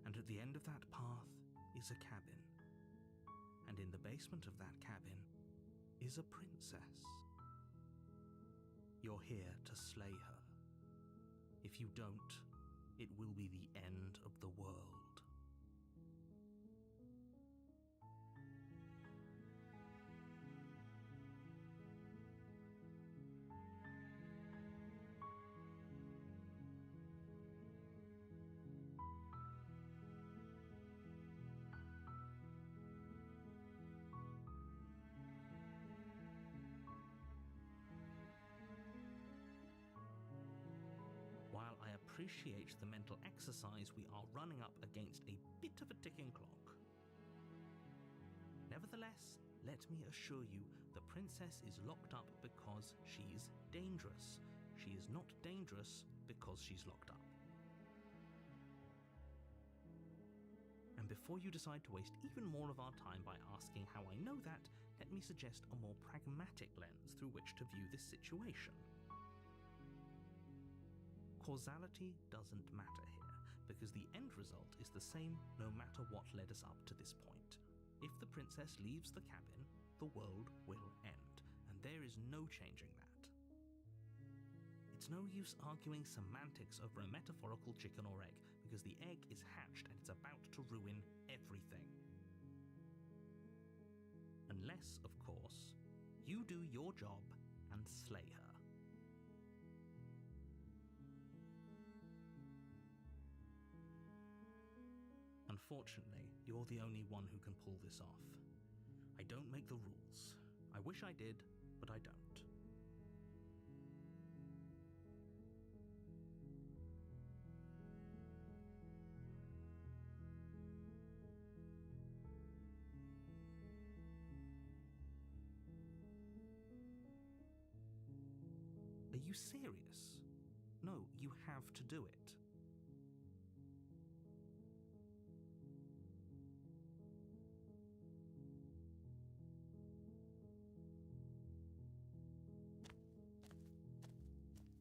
And at the end of that path is a cabin. And in the basement of that cabin is a princess. You're here to slay her. If you don't, it will be the end of the world. While I appreciate the mental exercise, we are running up against a bit of a ticking clock. Nevertheless, let me assure you, the princess is locked up because she's dangerous. She is not dangerous because she's locked up. And before you decide to waste even more of our time by asking how I know that, let me suggest a more pragmatic lens through which to view this situation. Causality doesn't matter here, because the end result is the same no matter what led us up to this point. If the princess leaves the cabin, the world will end, and there is no changing that. It's no use arguing semantics over a metaphorical chicken or egg, because the egg is hatched and it's about to ruin everything. Unless, of course, you do your job and slay her. Unfortunately, you're the only one who can pull this off. I don't make the rules. I wish I did, but I don't. Are you serious? No, you have to do it.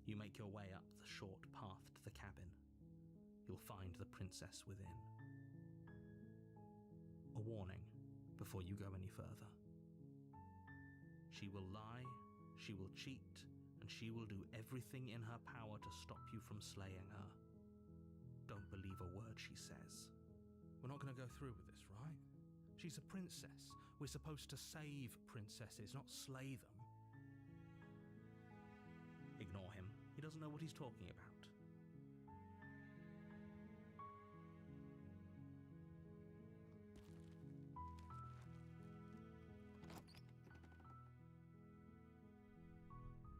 You make your way up the short path to the cabin. You'll find the princess within. A warning before you go any further. She will lie, she will cheat, and she will do everything in her power to stop you from slaying her. Don't believe a word she says. We're not going to go through with this, right? She's a princess. We're supposed to save princesses, not slay them. Ignore him. He doesn't know what he's talking about.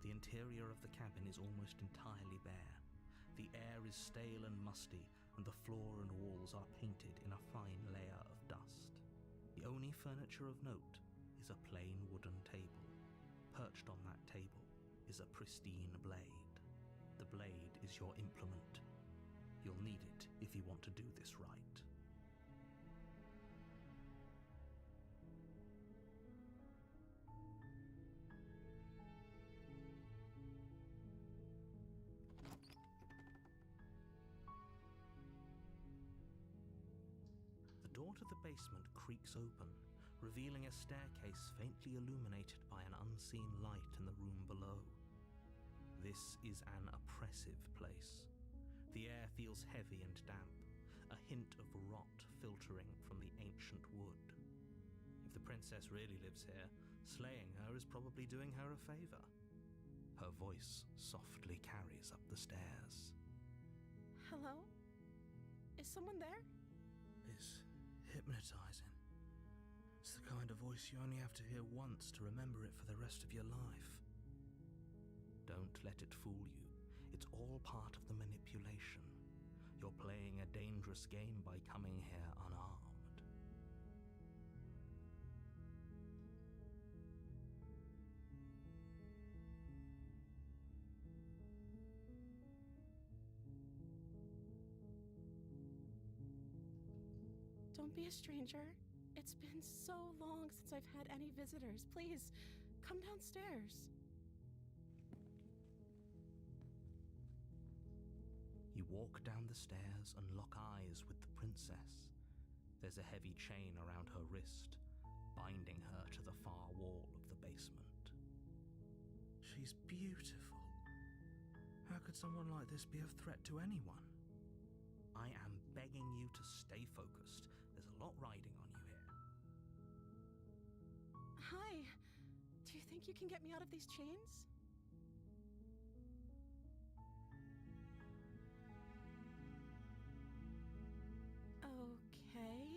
The interior of the cabin is almost entirely bare. The air is stale and musty, and the floor and walls are painted in a fine layer of dust. The only furniture of note is a plain wooden table. Perched on that table is a pristine blade. The blade is your implement. You'll need it if you want to do this right. The door to the basement creaks open, revealing a staircase faintly illuminated by an unseen light in the room below. This is an oppressive place. The air feels heavy and damp, a hint of rot filtering from the ancient wood. If the princess really lives here, slaying her is probably doing her a favor. Her voice softly carries up the stairs. Hello? Is someone there? It's hypnotizing. It's the kind of voice you only have to hear once to remember it for the rest of your life. Don't let it fool you. It's all part of the manipulation. You're playing a dangerous game by coming here unarmed. Don't be a stranger. It's been so long since I've had any visitors. Please, come downstairs. You You walk down the stairs and lock eyes with the princess. There's a heavy chain around her wrist, binding her to the far wall of the basement. She's beautiful. How could someone like this be of threat to anyone? I am begging you to stay focused. There's a lot riding on you here. Hi. Do you think you can get me out of these chains? Okay.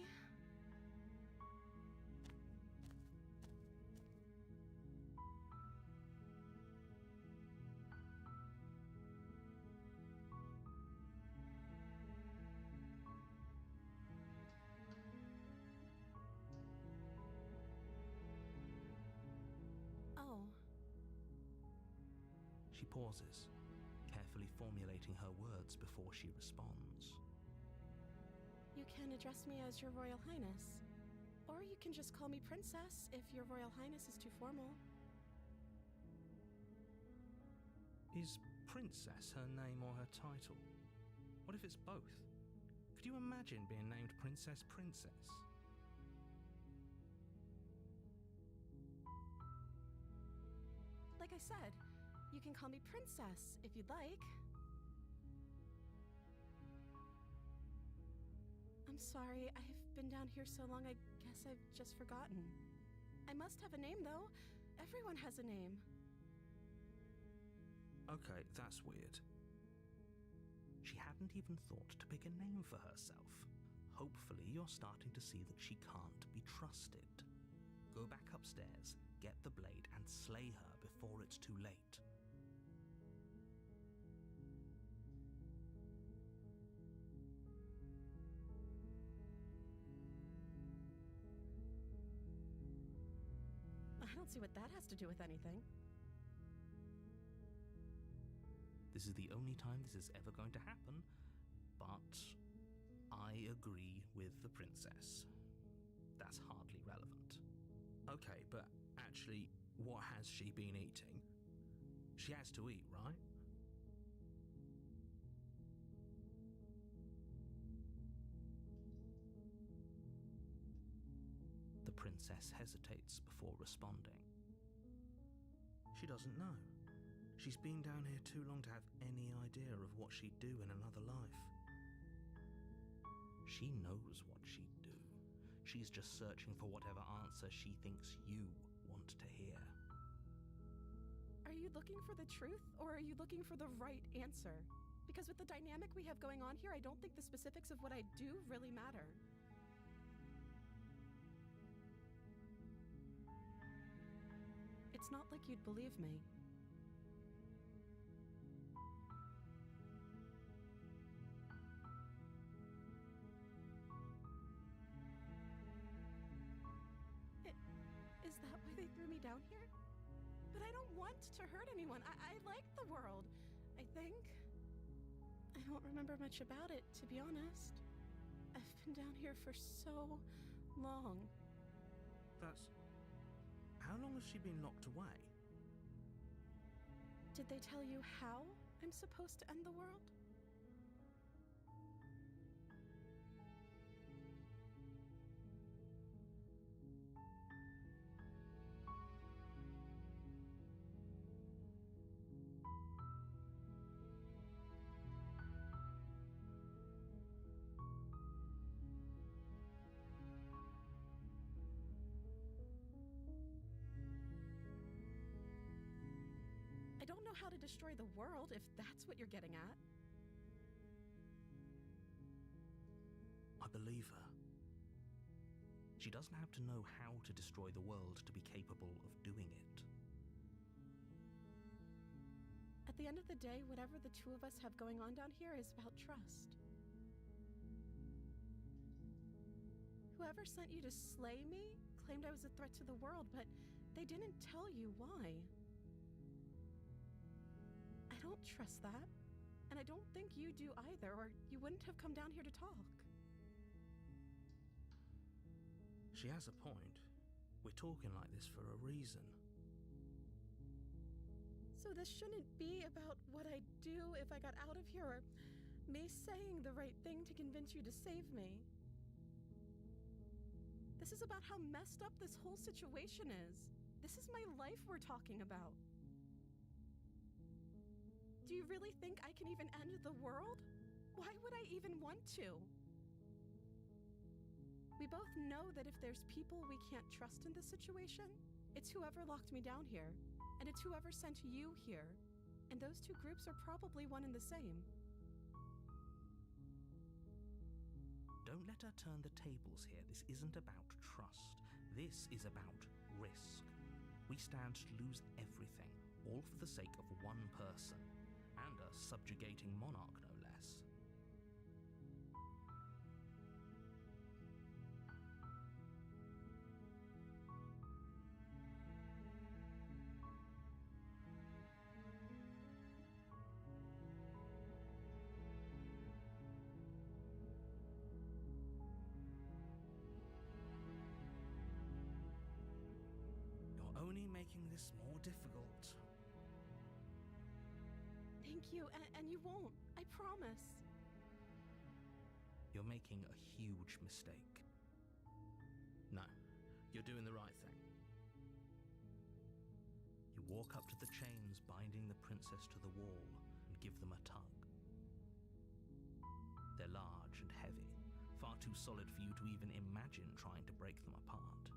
Oh. She pauses, carefully formulating her words before she responds. You can address me as Your Royal Highness. Or you can just call me Princess if Your Royal Highness is too formal. Is Princess her name or her title? What if it's both? Could you imagine being named Princess Princess? Like I said, you can call me Princess if you'd like. I'm sorry, I've been down here so long I guess I've just forgotten. I must have a name though. Everyone has a name. Okay, that's weird. She hadn't even thought to pick a name for herself. Hopefully you're starting to see that she can't be trusted. Go back upstairs, get the blade, and slay her before it's too late. I don't see what that has to do with anything. This is the only time this is ever going to happen, but I agree with the princess. That's hardly relevant. Okay, but actually, what has she been eating? She has to eat, right? The princess hesitates before responding. She doesn't know. She's been down here too long to have any idea of what she'd do in another life. She knows what she'd do. She's just searching for whatever answer she thinks you want to hear. Are you looking for the truth, or are you looking for the right answer? Because with the dynamic we have going on here, I don't think the specifics of what I do really matter. It's not like you'd believe me. Is that why they threw me down here? But I don't want to hurt anyone. I like the world, I think. I don't remember much about it, to be honest. I've been down here for so long. How long has she been locked away? Did they tell you how I'm supposed to end the world? I don't know how to destroy the world, if that's what you're getting at. I believe her. She doesn't have to know how to destroy the world to be capable of doing it. At the end of the day, whatever the two of us have going on down here is about trust. Whoever sent you to slay me claimed I was a threat to the world, but they didn't tell you why. I don't trust that, and I don't think you do either, or you wouldn't have come down here to talk. She has a point. We're talking like this for a reason. So this shouldn't be about what I'd do if I got out of here, or Me saying the right thing to convince you to save me. This is about how messed up this whole situation is. This is my life we're talking about. Do you really think I can even end the world? Why would I even want to? We both know that if there's people we can't trust in this situation, it's whoever locked me down here, and it's whoever sent you here. And those two groups are probably one and the same. Don't let her turn the tables here. This isn't about trust. This is about risk. We stand to lose everything, all for the sake of one person, and a subjugating monarch, no less. You're only making this more difficult. Thank you, and you won't. I promise. You're making a huge mistake. No, you're doing the right thing. You walk up to the chains binding the princess to the wall and give them a tug. They're large and heavy, far too solid for you to even imagine trying to break them apart.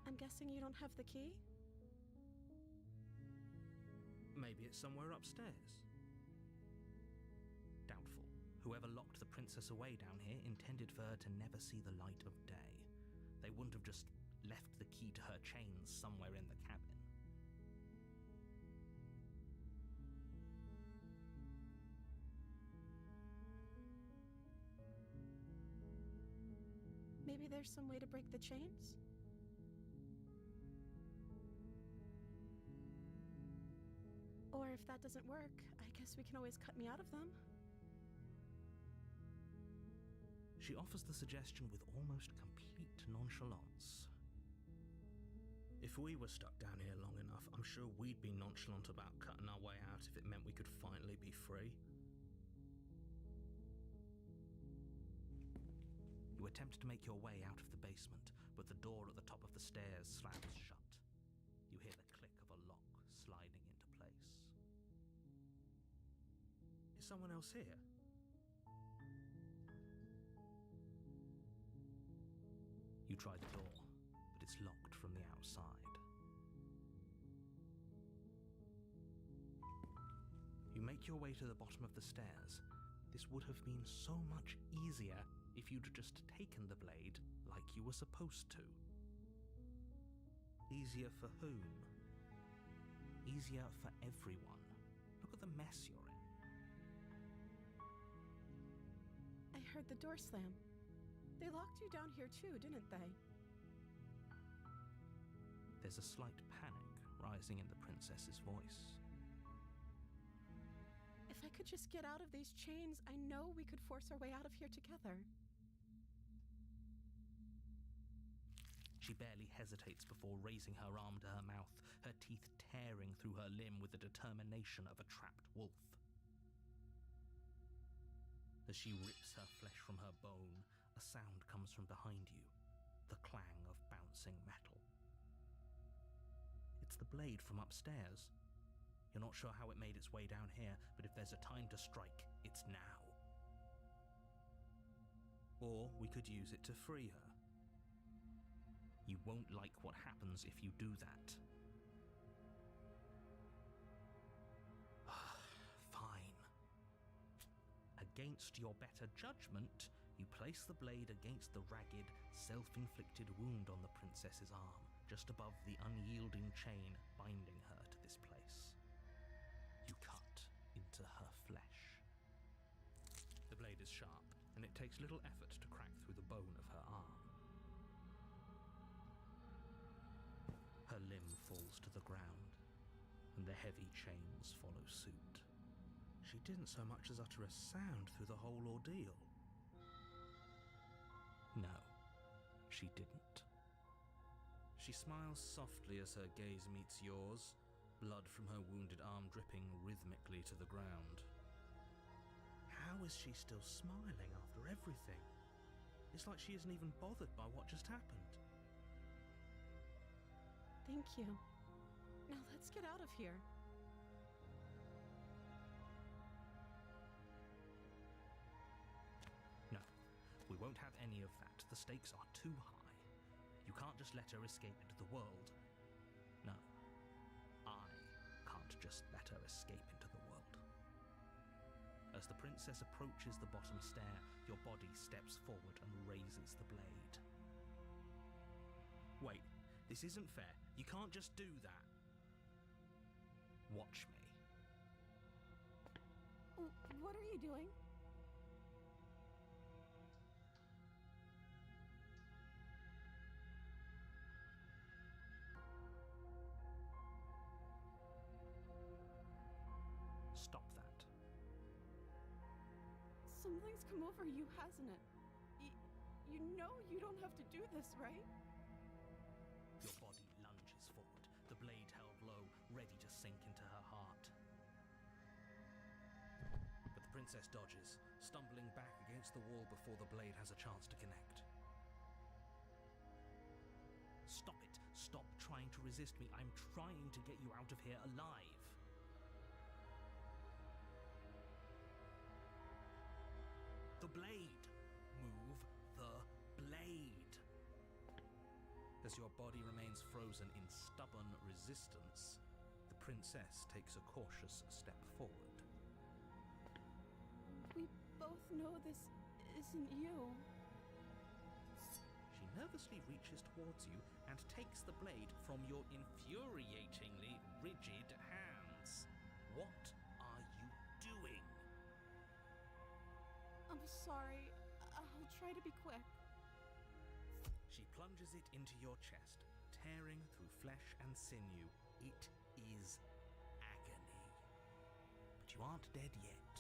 I'm guessing you don't have the key? Maybe it's somewhere upstairs. Doubtful. Whoever locked the princess away down here intended for her to never see the light of day. They wouldn't have just left the key to her chains somewhere in the cabin. Maybe there's some way to break the chains? Or if that doesn't work, I guess we can always cut me out of them. She offers the suggestion with almost complete nonchalance. If we were stuck down here long enough, I'm sure we'd be nonchalant about cutting our way out if it meant we could finally be free. You attempt to make your way out of the basement, but the door at the top of the stairs slams shut. You hear the click of a lock sliding into place. Is someone else here? You try the door, but it's locked from the outside. You make your way to the bottom of the stairs. This would have been so much easier if you'd just taken the blade like you were supposed to. Easier for whom? Easier for everyone. Look at the mess you're in. I heard the door slam. They locked you down here too, didn't they? There's a slight panic rising in the princess's voice. If I could just get out of these chains, I know we could force our way out of here together. She barely hesitates before raising her arm to her mouth, her teeth tearing through her limb with the determination of a trapped wolf. As she rips her flesh from her bone, a sound comes from behind you, the clang of bouncing metal. It's the blade from upstairs. You're not sure how it made its way down here, but if there's a time to strike, it's now. Or we could use it to free her. You won't like what happens if you do that. Fine. Against your better judgment, you place the blade against the ragged, self-inflicted wound on the princess's arm, just above the unyielding chain binding her to this place. You cut into her flesh. The blade is sharp, and it takes little effort to crack through the bone of her arm. Her limb falls to the ground, and the heavy chains follow suit. She didn't so much as utter a sound through the whole ordeal. No, she didn't. She smiles softly as her gaze meets yours, blood from her wounded arm dripping rhythmically to the ground. How is she still smiling after everything? It's like she isn't even bothered by what just happened. Thank you. Now let's get out of here. No, we won't have any of that. The stakes are too high. You can't just let her escape into the world. No, I can't just let her escape into the world. As the princess approaches the bottom stair, your body steps forward and raises the blade. Wait, this isn't fair. You can't just do that. Watch me. What are you doing? Stop that. Something's come over you, hasn't it? You know you don't have to do this, right? Your body lunges forward, the blade held low, ready to sink into her heart. But the princess dodges, stumbling back against the wall before the blade has a chance to connect. Stop it! Stop trying to resist me. I'm trying to get you out of here alive. The blade! Move the blade! As your body remains frozen in stubborn resistance, the princess takes a cautious step forward. We both know this isn't you. She nervously reaches towards you and takes the blade from your infuriatingly rigid hands. What are you doing? I'm sorry. I'll try to be quick. She plunges it into your chest, tearing through flesh and sinew. It is agony. But you aren't dead yet.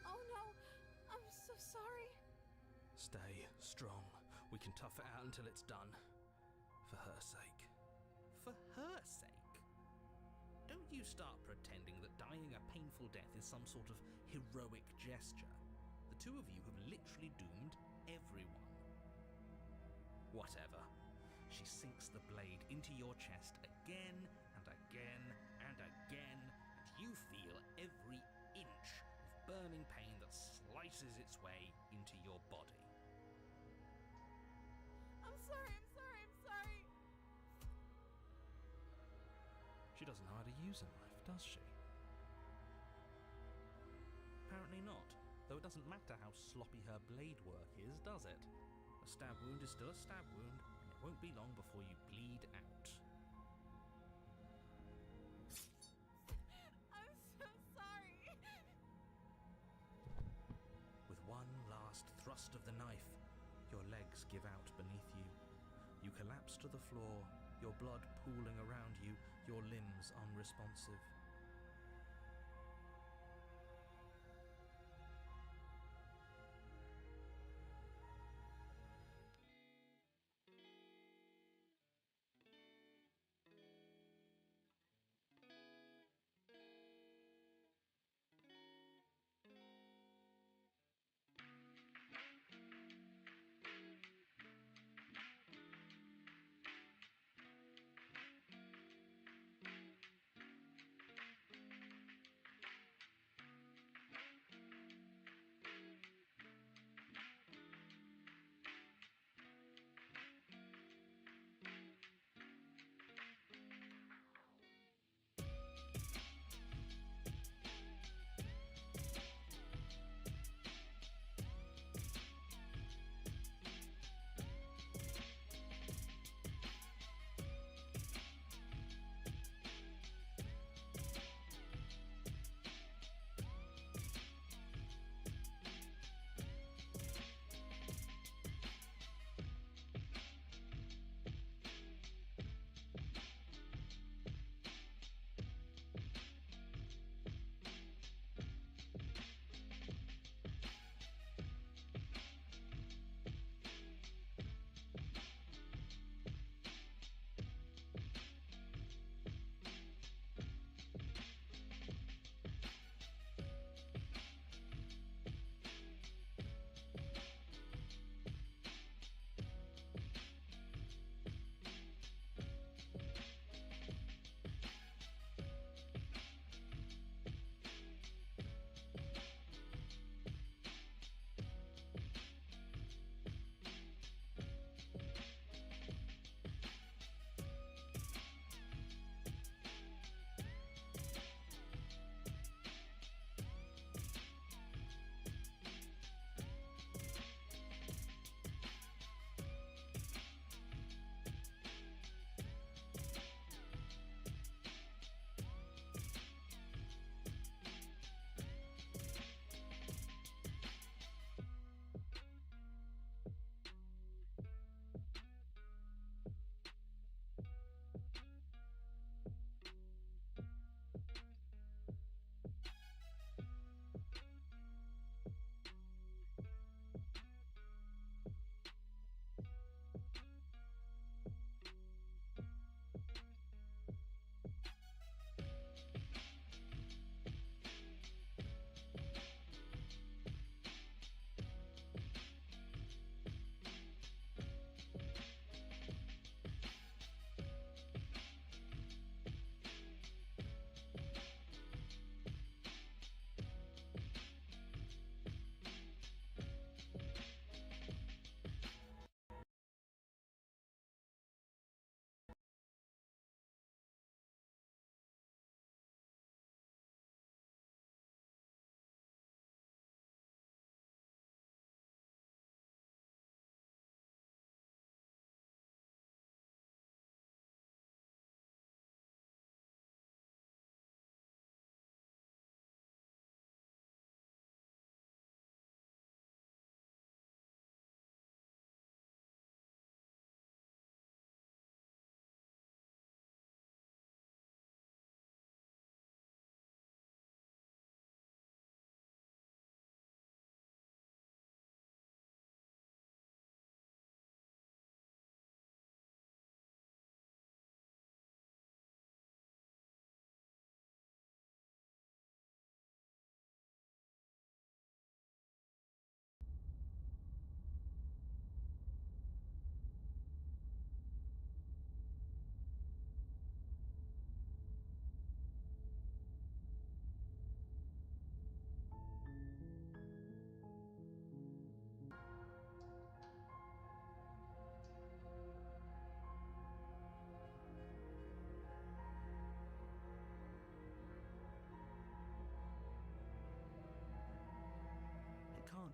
Oh no! I'm so sorry. Stay strong. We can tough it out until it's done. For her sake. For her sake? Don't you start pretending that dying a painful death is some sort of heroic gesture. The two of you have literally doomed everyone. Whatever. She sinks the blade into your chest again and again and again, and you feel every inch of burning pain that slices its way into your body. I'm sorry. She doesn't know how to use a knife, does she? Apparently not, though it doesn't matter how sloppy her blade work is, does it? A stab wound is still a stab wound, and it won't be long before you bleed out. I'm so sorry. With one last thrust of the knife, your legs give out beneath you. You collapse to the floor, your blood pooling around you, your limbs unresponsive.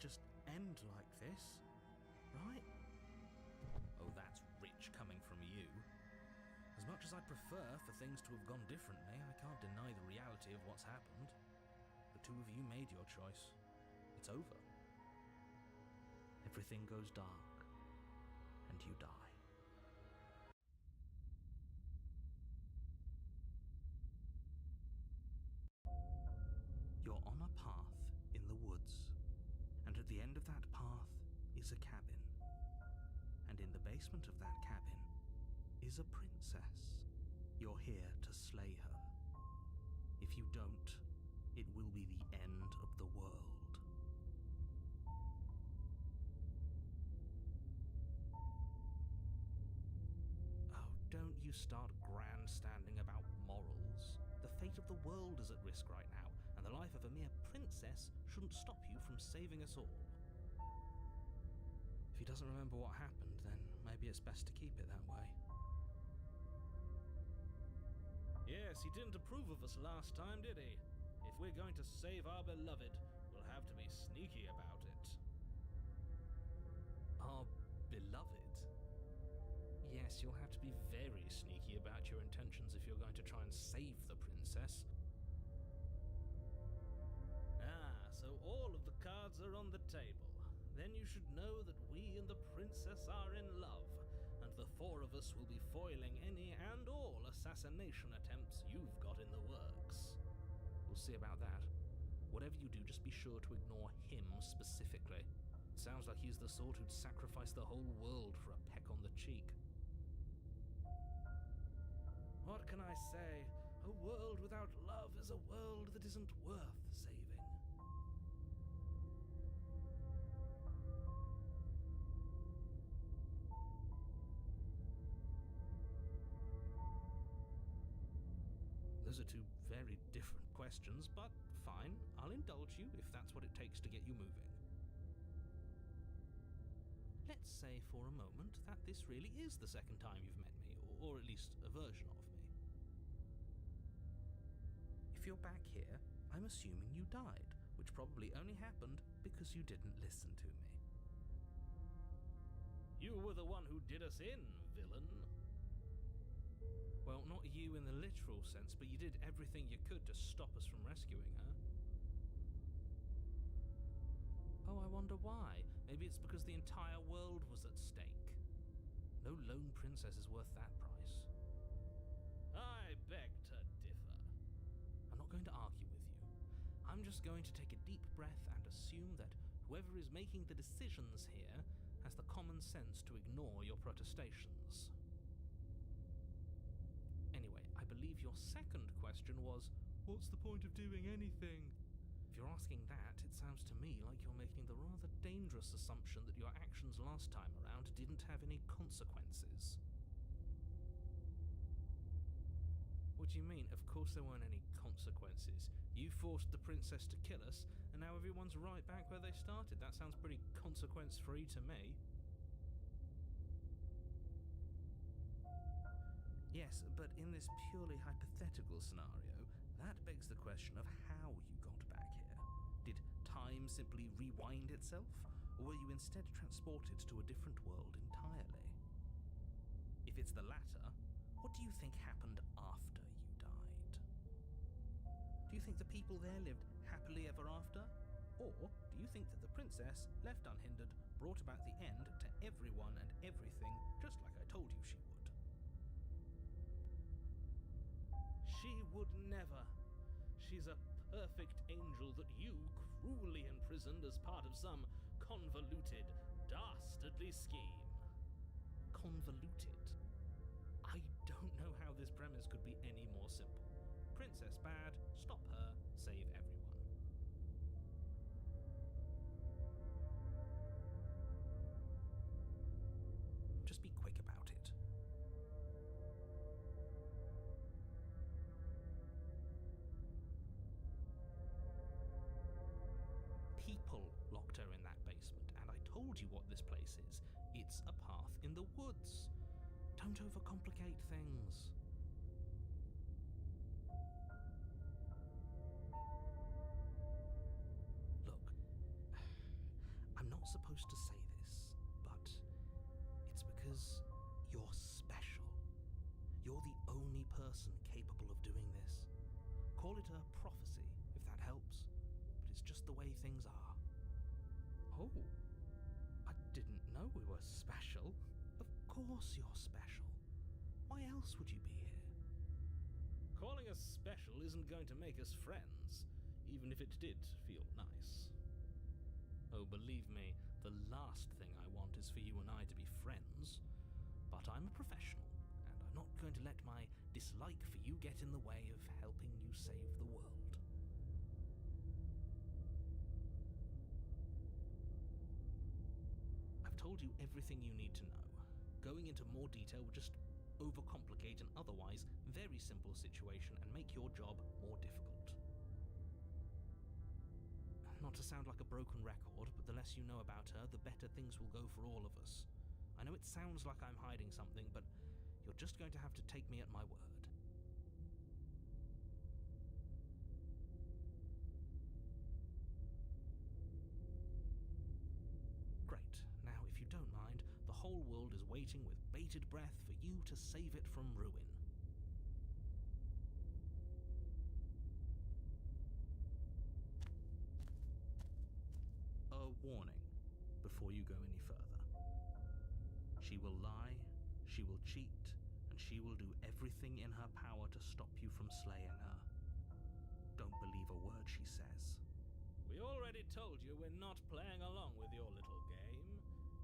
can't just end like this, right? Oh, that's rich coming from you. As much as I prefer for things to have gone differently, I can't deny the reality of what's happened. The two of you made your choice. It's over. Everything goes dark, and you die. You're on a path in the woods, and at the end of that path is a cabin. And in the basement of that cabin is a princess. You're here to slay her. If you don't, it will be the end of the world. Oh, don't you start grandstanding about morals. The fate of the world is at risk right now, and the life of a mere princess shouldn't stop you from saving us all. If he doesn't remember what happened, then maybe it's best to keep it that way. Yes, he didn't approve of us last time, did he? If we're going to save our beloved, we'll have to be sneaky about it. Our beloved? Yes, you'll have to be very sneaky about your intentions if you're going to try and save the princess. Ah, so all of the cards are on the table. Then you should know that we and the princess are in love, and the four of us will be foiling any and all assassination attempts you've got in the works. We'll see about that. Whatever you do, just be sure to ignore him specifically. Sounds like he's the sort who'd sacrifice the whole world for a peck on the cheek. What can I say? A world without love is a world that isn't worth saving. Those are two very different questions, but fine, I'll indulge you if that's what it takes to get you moving. Let's say for a moment that this really is the second time you've met me, or at least a version of me. If you're back here, I'm assuming you died, which probably only happened because you didn't listen to me. You were the one who did us in, villain. Well, not you in the literal sense, but you did everything you could to stop us from rescuing her. Oh, I wonder why. Maybe it's because the entire world was at stake. No lone princess is worth that price. I beg to differ. I'm not going to argue with you. I'm just going to take a deep breath and assume that whoever is making the decisions here has the common sense to ignore your protestations. Anyway, I believe your second question was, what's the point of doing anything? If you're asking that, it sounds to me like you're making the rather dangerous assumption that your actions last time around didn't have any consequences. What do you mean? Of course there weren't any consequences. You forced the princess to kill us, and now everyone's right back where they started. That sounds pretty consequence-free to me. Yes, but in this purely hypothetical scenario, that begs the question of how you got back here. Did time simply rewind itself, or were you instead transported to a different world entirely? If it's the latter, what do you think happened after you died? Do you think the people there lived happily ever after? Or do you think that the princess, left unhindered, brought about the end to everyone and everything, just like I told you she would? She would never. She's a perfect angel that you cruelly imprisoned as part of some convoluted, dastardly scheme. Convoluted? I don't know how this premise could be any more simple. Princess bad, stop her, save everyone. Just be quick about it. People locked her in that basement, and I told you what this place is. It's a path in the woods. Don't overcomplicate things. Look, supposed to say this, but it's because you're special. You're the only person capable of doing this. Call it a prophecy, if that helps, but it's just the way things are. Oh, I didn't know we were special. Of course you're special. Why else would you be here? Calling us special isn't going to make us friends, even if it did feel nice. Oh, believe me, the last thing I want is for you and I to be friends. But I'm a professional, and I'm not going to let my dislike for you get in the way of helping you save the world. I've told you everything you need to know. Going into more detail would just overcomplicate an otherwise very simple situation and make your job more difficult. Not to sound like a broken record, but the less you know about her, the better things will go for all of us. I know it sounds like I'm hiding something, but you're just going to have to take me at my word. Great. Now, if you don't mind, the whole world is waiting with bated breath for you to save it from ruin. A warning before you go any further. She will lie, she will cheat, and she will do everything in her power to stop you from slaying her. Don't believe a word she says. We already told you we're not playing along with your little game.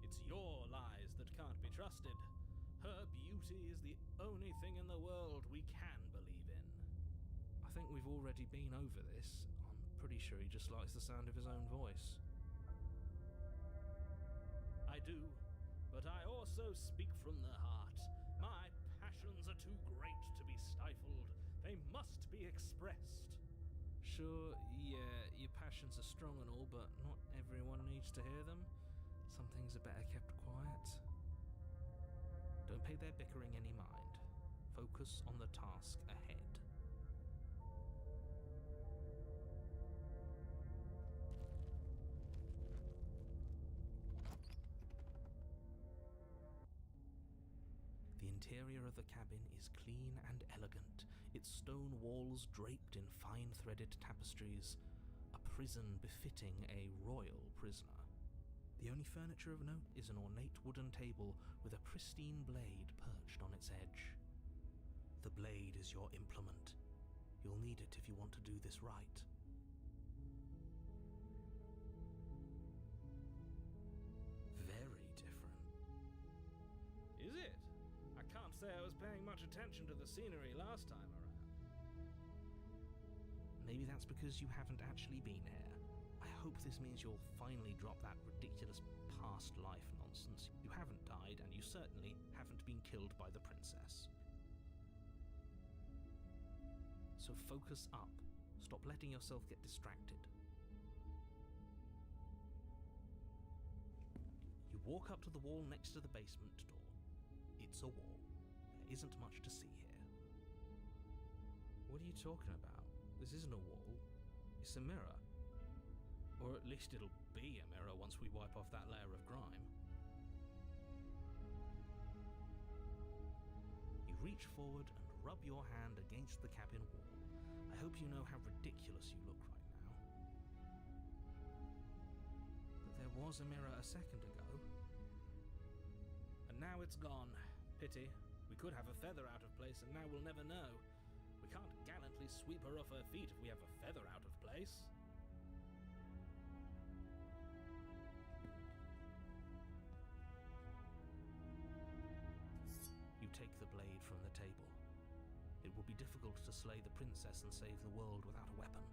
It's your lies that can't be trusted. Her beauty is the only thing in the world we can believe in. I think we've already been over this. I'm pretty sure he just likes the sound of his own voice. I do, but I also speak from the heart. My passions are too great to be stifled. They must be expressed. Sure, yeah, your passions are strong and all, but not everyone needs to hear them. Some things are better kept quiet. Don't pay their bickering any mind. Focus on the task ahead. The interior of the cabin is clean and elegant, its stone walls draped in fine-threaded tapestries, a prison befitting a royal prisoner. The only furniture of note is an ornate wooden table with a pristine blade perched on its edge. The blade is your implement. You'll need it if you want to do this right. Very different. Is it? I can't say I was paying much attention to the scenery last time around. Maybe that's because you haven't actually been here. I hope this means you'll finally drop that ridiculous past life nonsense. You haven't died, and you certainly haven't been killed by the princess. So focus up. Stop letting yourself get distracted. You walk up to the wall next to the basement door. It's a wall. There isn't much to see here. What are you talking about? This isn't a wall. It's a mirror. Or at least it'll be a mirror once we wipe off that layer of grime. You reach forward and rub your hand against the cabin wall. I hope you know how ridiculous you look right now. But there was a mirror a second ago. And now it's gone. Pity. We could have a feather out of place, and now we'll never know. We can't gallantly sweep her off her feet if we have a feather out of place. You take the blade from the table. It will be difficult to slay the princess and save the world without a weapon.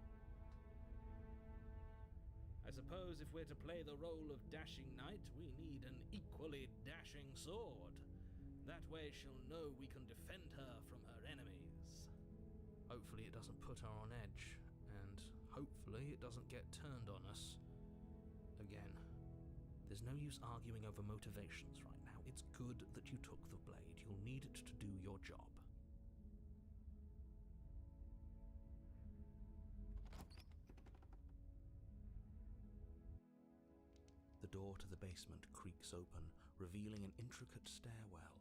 I suppose if we're to play the role of dashing knight, we need an equally dashing sword. That way she'll know we can defend her from her enemies. Hopefully it doesn't put her on edge, and hopefully it doesn't get turned on us again. There's no use arguing over motivations right now. It's good that you took the blade. You'll need it to do your job. The door to the basement creaks open, revealing an intricate stairwell.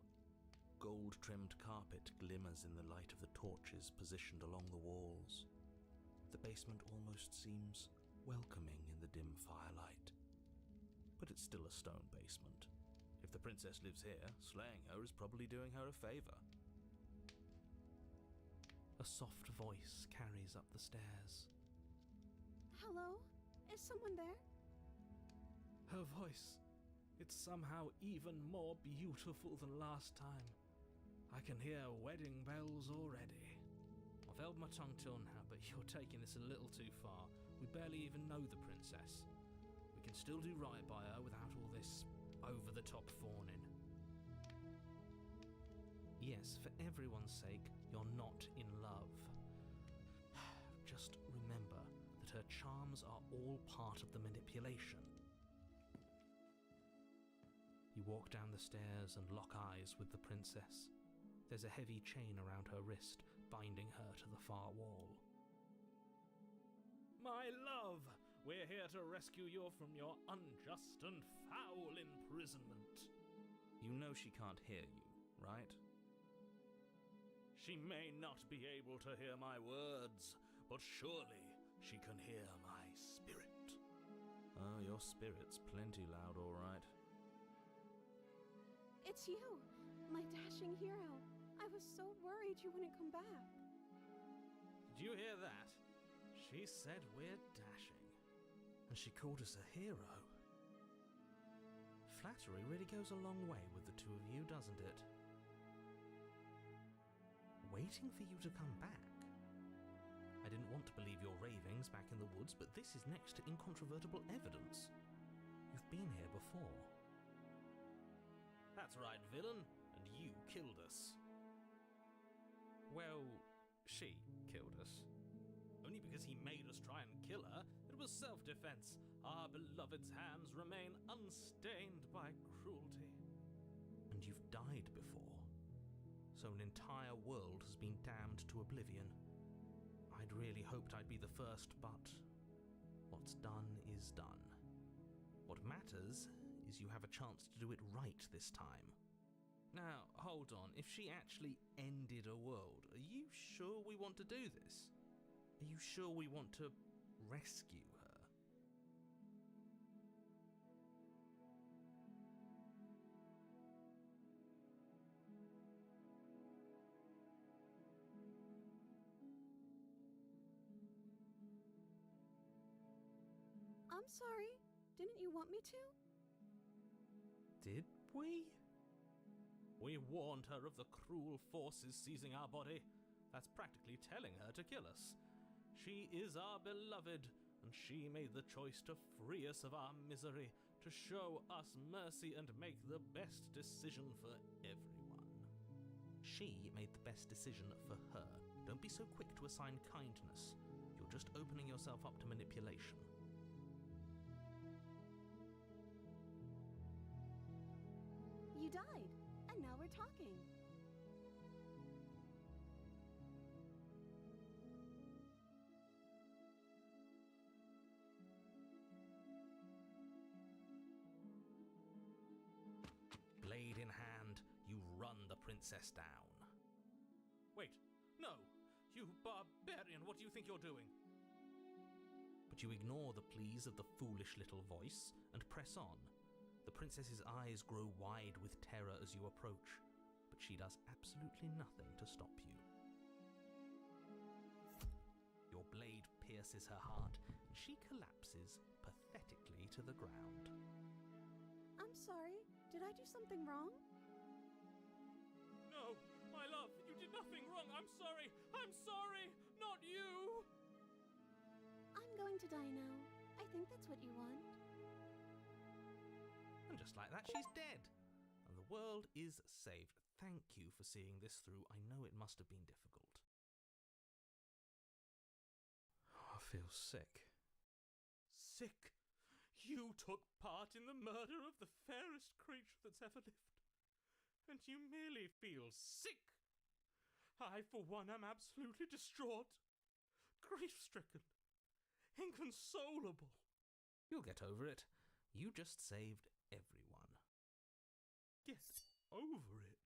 Gold-trimmed carpet glimmers in the light of the torches positioned along the walls. The basement almost seems welcoming in the dim firelight. But it's still a stone basement. If the princess lives here, slaying her is probably doing her a favor. A soft voice carries up the stairs. Hello? Is someone there? Her voice. It's somehow even more beautiful than last time. I can hear wedding bells already. I've held my tongue till now, but you're taking this a little too far. We barely even know the princess. We can still do right by her without all this over-the-top fawning. Yes, for everyone's sake, you're not in love. Just remember that her charms are all part of the manipulation. You walk down the stairs and lock eyes with the princess. There's a heavy chain around her wrist, binding her to the far wall. My love, we're here to rescue you from your unjust and foul imprisonment. You know she can't hear you, right? She may not be able to hear my words, but surely she can hear my spirit. Oh, your spirit's plenty loud, all right. It's you, my dashing hero. I was so worried you wouldn't come back. Did you hear that? She said we're dashing. And she called us a hero. Flattery really goes a long way with the two of you, doesn't it? Waiting for you to come back. I didn't want to believe your ravings back in the woods, but this is next to incontrovertible evidence. You've been here before. That's right, villain, and you killed us. Well, she killed us. Only because he made us try and kill her. It was self-defense. Our beloved's hands remain unstained by cruelty. And you've died before. So an entire world has been damned to oblivion. I'd really hoped I'd be the first, but what's done is done. What matters is you have a chance to do it right this time. Now, hold on. If she actually ended a world, are you sure we want to do this? Are you sure we want to rescue her? I'm sorry. Didn't you want me to? Did we? We warned her of the cruel forces seizing our body. That's practically telling her to kill us. She is our beloved, and she made the choice to free us of our misery, to show us mercy and make the best decision for everyone. She made the best decision for her. Don't be so quick to assign kindness. You're just opening yourself up to manipulation. You died, and now we're talking. Blade in hand, you run the princess down. Wait, no! You barbarian, what do you think you're doing? But you ignore the pleas of the foolish little voice and press on. The princess's eyes grow wide with terror as you approach, but she does absolutely nothing to stop you. Your blade pierces her heart, and she collapses pathetically to the ground. I'm sorry. Did I do something wrong? No, my love, you did nothing wrong. I'm sorry. I'm sorry. Not you. I'm going to die now. I think that's what you want. And just like that, she's dead. And the world is saved. Thank you for seeing this through. I know it must have been difficult. I feel sick. Sick? You took part in the murder of the fairest creature that's ever lived. And you merely feel sick. I, for one, am absolutely distraught. Grief-stricken. Inconsolable. You'll get over it. You just saved everyone. Get over it.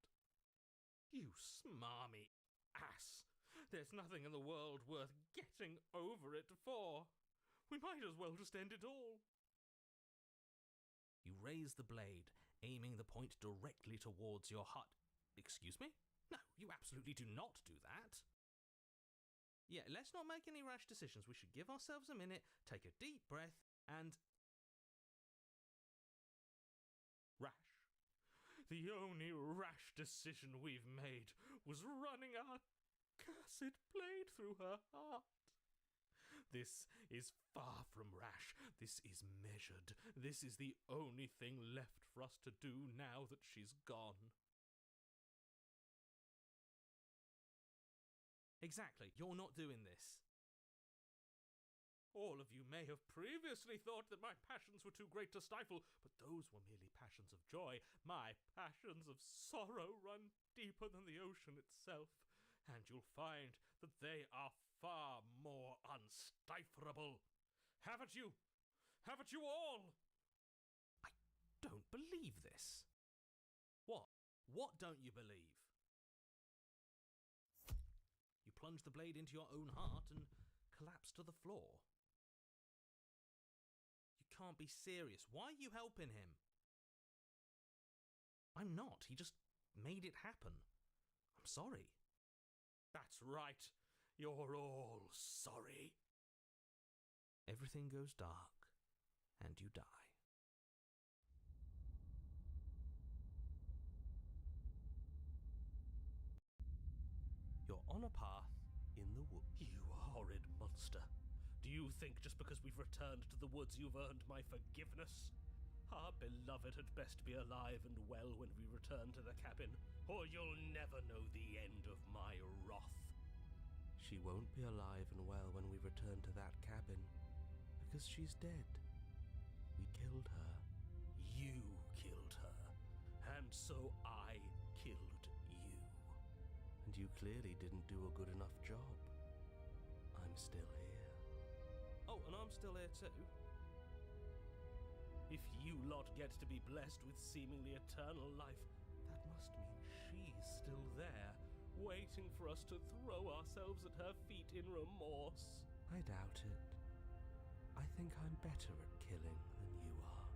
You smarmy ass. There's nothing in the world worth getting over it for. We might as well just end it all. You raise the blade, aiming the point directly towards your heart. Excuse me? No, you absolutely do not do that. Yeah, let's not make any rash decisions. We should give ourselves a minute, take a deep breath, and... Rash. The only rash decision we've made was running our cursed blade through her heart. This is far from rash. This is measured. This is the only thing left for us to do now that she's gone. Exactly. You're not doing this. All of you may have previously thought that my passions were too great to stifle, but those were merely passions of joy. My passions of sorrow run deeper than the ocean itself, and you'll find that they are far more unstiflable. Haven't you? Haven't you all? I don't believe this. What? What don't you believe? You plunge the blade into your own heart and collapse to the floor. You can't be serious. Why are you helping him? I'm not. He just made it happen. I'm sorry. That's right. You're all sorry. Everything goes dark, and you die. You're on a path in the woods. You horrid monster. Do you think just because we've returned to the woods you've earned my forgiveness? Our beloved had best be alive and well when we return to the cabin, or you'll never know the end of my wrath. She won't be alive and well when we return to that cabin, because she's dead. We killed her. You killed her, and so I killed you. And you clearly didn't do a good enough job. I'm still here. Oh, and I'm still here too. If you lot get to be blessed with seemingly eternal life, that must mean she's still there, waiting for us to throw ourselves at her feet in remorse. I doubt it. I think I'm better at killing than you are.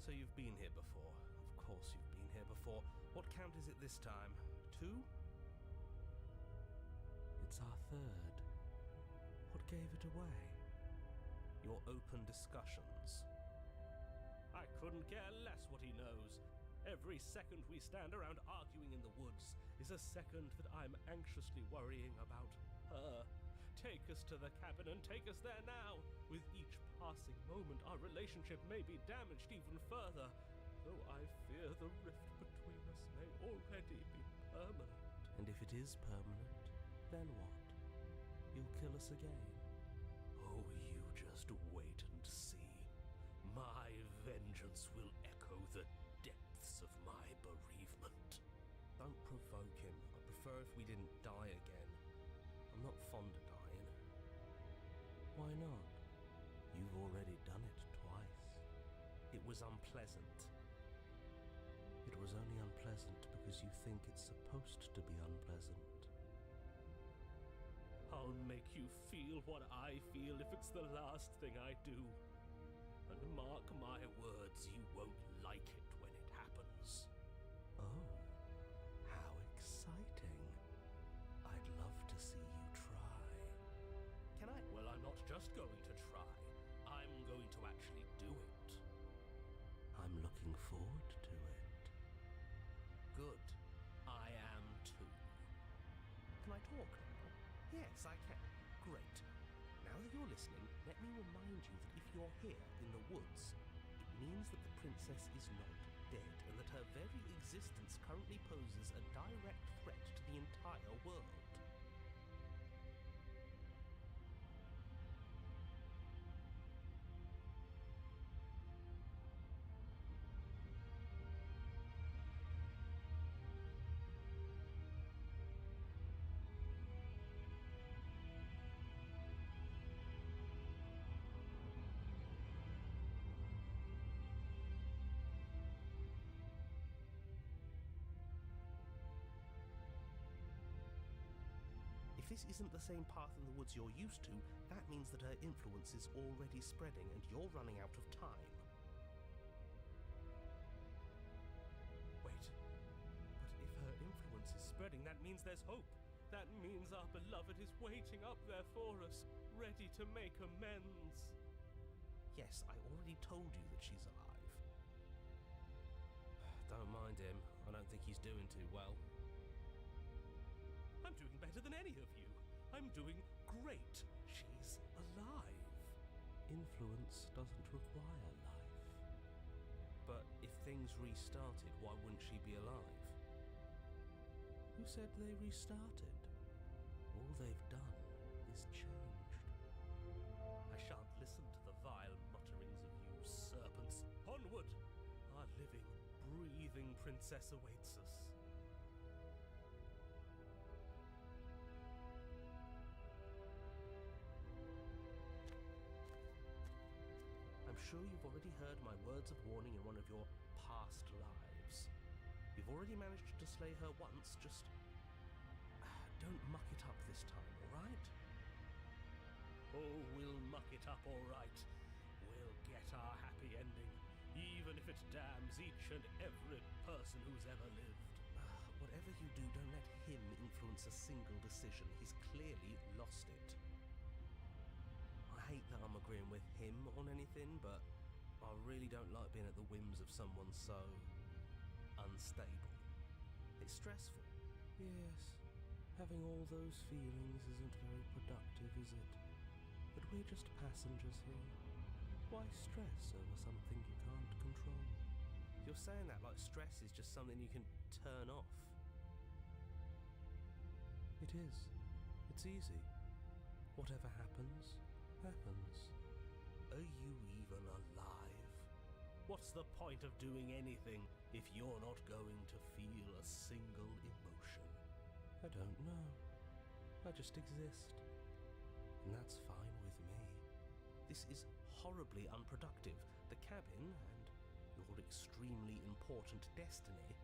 So you've been here before. Of course you've been here before. What count is it this time? 2? It's our third. What gave it away? Your open discussions. I couldn't care less what he knows. Every second we stand around arguing in the woods is a second that I'm anxiously worrying about her. Take us to the cabin and take us there now. With each passing moment, our relationship may be damaged even further, though I fear the rift between us may already be permanent. And if it is permanent, then what? You'll kill us again. Oh, you just wait and see. My vengeance will echo the depths of my bereavement. Don't provoke him. I'd prefer if we didn't die again. I'm not fond of dying. Why not? You've already done it twice. It was unpleasant. It was only unpleasant because you think it's supposed to be unpleasant. I'll make you feel what I feel if it's the last thing I do. And mark my words, you won't like it when it happens. Oh, how exciting. I'd love to see you try. Can I? Well, I'm not just going to try. I'm going to actually do it. I'm looking forward to it. Good. I am too. Can I talk now? Yes, I can. Great. Now that you're listening, let me remind you that if you're here in the woods, it means that the princess is not dead, and that her very existence currently poses a direct threat to the entire world. this isn't the same path in the woods you're used to, that means that her influence is already spreading and you're running out of time. Wait, but if her influence is spreading, that means there's hope. That means our beloved is waiting up there for us, ready to make amends. Yes, I already told you that she's alive. Don't mind him. I don't think he's doing too well. I'm doing better than any of you. I'm doing great. She's alive. Influence doesn't require life. But if things restarted, why wouldn't she be alive? Who said they restarted? All they've done is changed. I shan't listen to the vile mutterings of you serpents. Onward! Our living, breathing princess awaits us. I'm sure you've already heard my words of warning in one of your past lives. You've already managed to slay her once, just don't muck it up this time, alright? Oh, we'll muck it up alright. We'll get our happy ending, even if it damns each and every person who's ever lived. Whatever you do, don't let him influence a single decision. He's clearly lost it. I hate that I'm agreeing with him on anything, but I really don't like being at the whims of someone so unstable. It's stressful. Yes, having all those feelings isn't very productive, is it? But we're just passengers here. Why stress over something you can't control? You're saying that like stress is just something you can turn off. It is. It's easy. Whatever happens, happens. Are you even alive? What's the point of doing anything if you're not going to feel a single emotion? I don't know. I just exist. And that's fine with me. This is horribly unproductive. The cabin and your extremely important destiny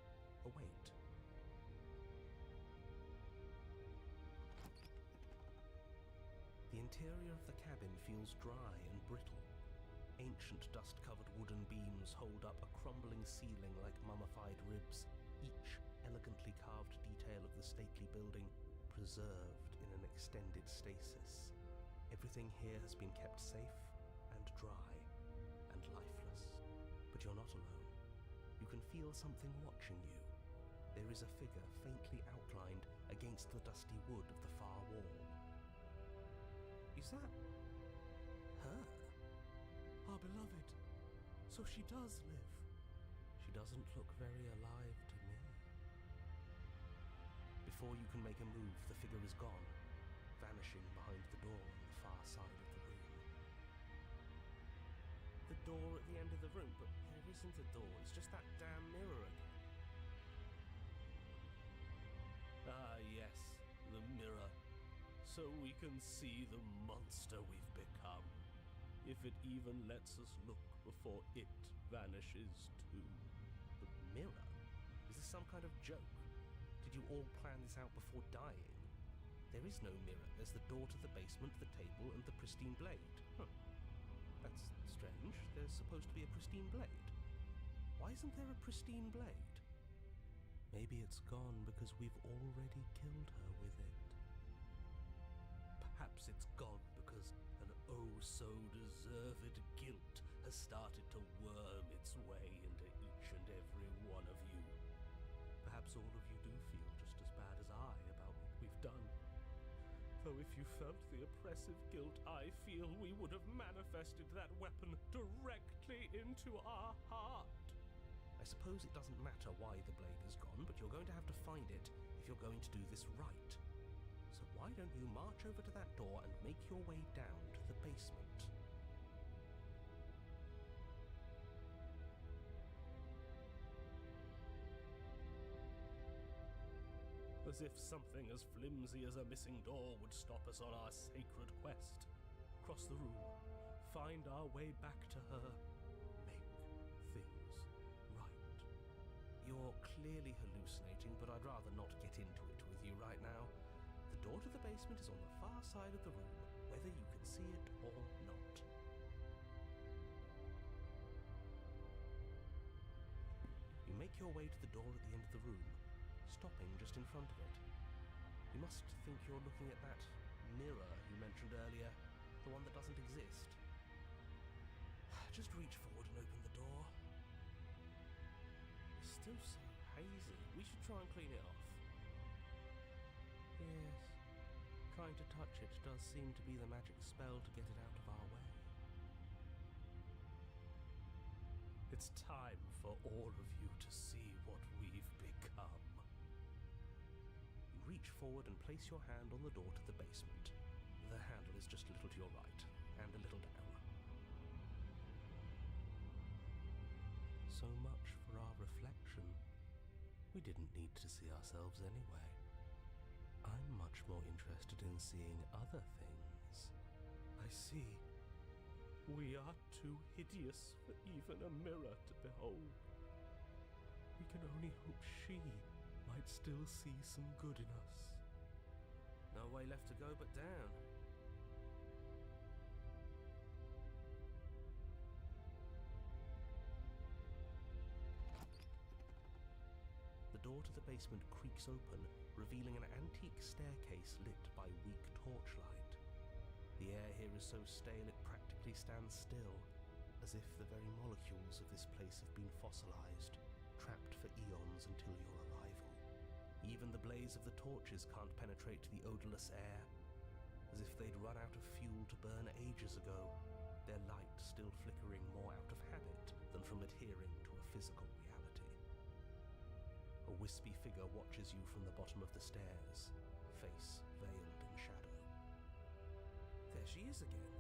await. The interior of the cabin feels dry and brittle. Ancient dust-covered wooden beams hold up a crumbling ceiling like mummified ribs, each elegantly carved detail of the stately building preserved in an extended stasis. Everything here has been kept safe and dry and lifeless. But you're not alone. You can feel something watching you. There is a figure faintly outlined against the dusty wood of the far wall. Is that her? Our beloved. So she does live. She doesn't look very alive to me. Before you can make a move, the figure is gone, vanishing behind the door on the far side of the room. The door at the end of the room, but there isn't a door, it's just that damn mirror again. Ah, yes, the mirror. So we can see the monster we've become. If it even lets us look before it vanishes too. The mirror? Is this some kind of joke? Did you all plan this out before dying? There is no mirror. There's the door to the basement, the table, and the pristine blade. That's strange. There's supposed to be a pristine blade. Why isn't there a pristine blade? Maybe it's gone because we've already killed her with it. Perhaps it's gone because an oh-so-deserved guilt has started to worm its way into each and every one of you. Perhaps all of you do feel just as bad as I about what we've done. Though if you felt the oppressive guilt I feel, we would have manifested that weapon directly into our heart. I suppose it doesn't matter why the blade is gone, but you're going to have to find it if you're going to do this right. So why don't you march over to that door and make your way down to the basement? As if something as flimsy as a missing door would stop us on our sacred quest. Cross the room, find our way back to her, make things right. You're clearly hallucinating, but I'd rather not get into it with you right now. The door to the basement is on the far side of the room, whether you can see it or not. You make your way to the door at the end of the room, stopping just in front of it. You must think you're looking at that mirror you mentioned earlier, the one that doesn't exist. Just reach forward and open the door. It's still so hazy. We should try and clean it off. Yes, trying to touch it does seem to be the magic spell to get it out of our way. It's time for all of you to see what we've become. You reach forward and place your hand on the door to the basement. The handle is just a little to your right, and a little down. So much for our reflection. We didn't need to see ourselves anyway. I'm much more interested in seeing other things. I see. We are too hideous for even a mirror to behold. We can only hope she might still see some good in us. No way left to go but down. The door to the basement creaks open, revealing an antique staircase lit by weak torchlight. The air here is so stale it practically stands still, as if the very molecules of this place have been fossilized, trapped for eons until your arrival. Even the blaze of the torches can't penetrate the odorless air, as if they'd run out of fuel to burn ages ago, their light still flickering more out of habit than from adhering to a physical reality. A wispy figure watches you from the bottom of the stairs, face veiled in shadow. There she is again.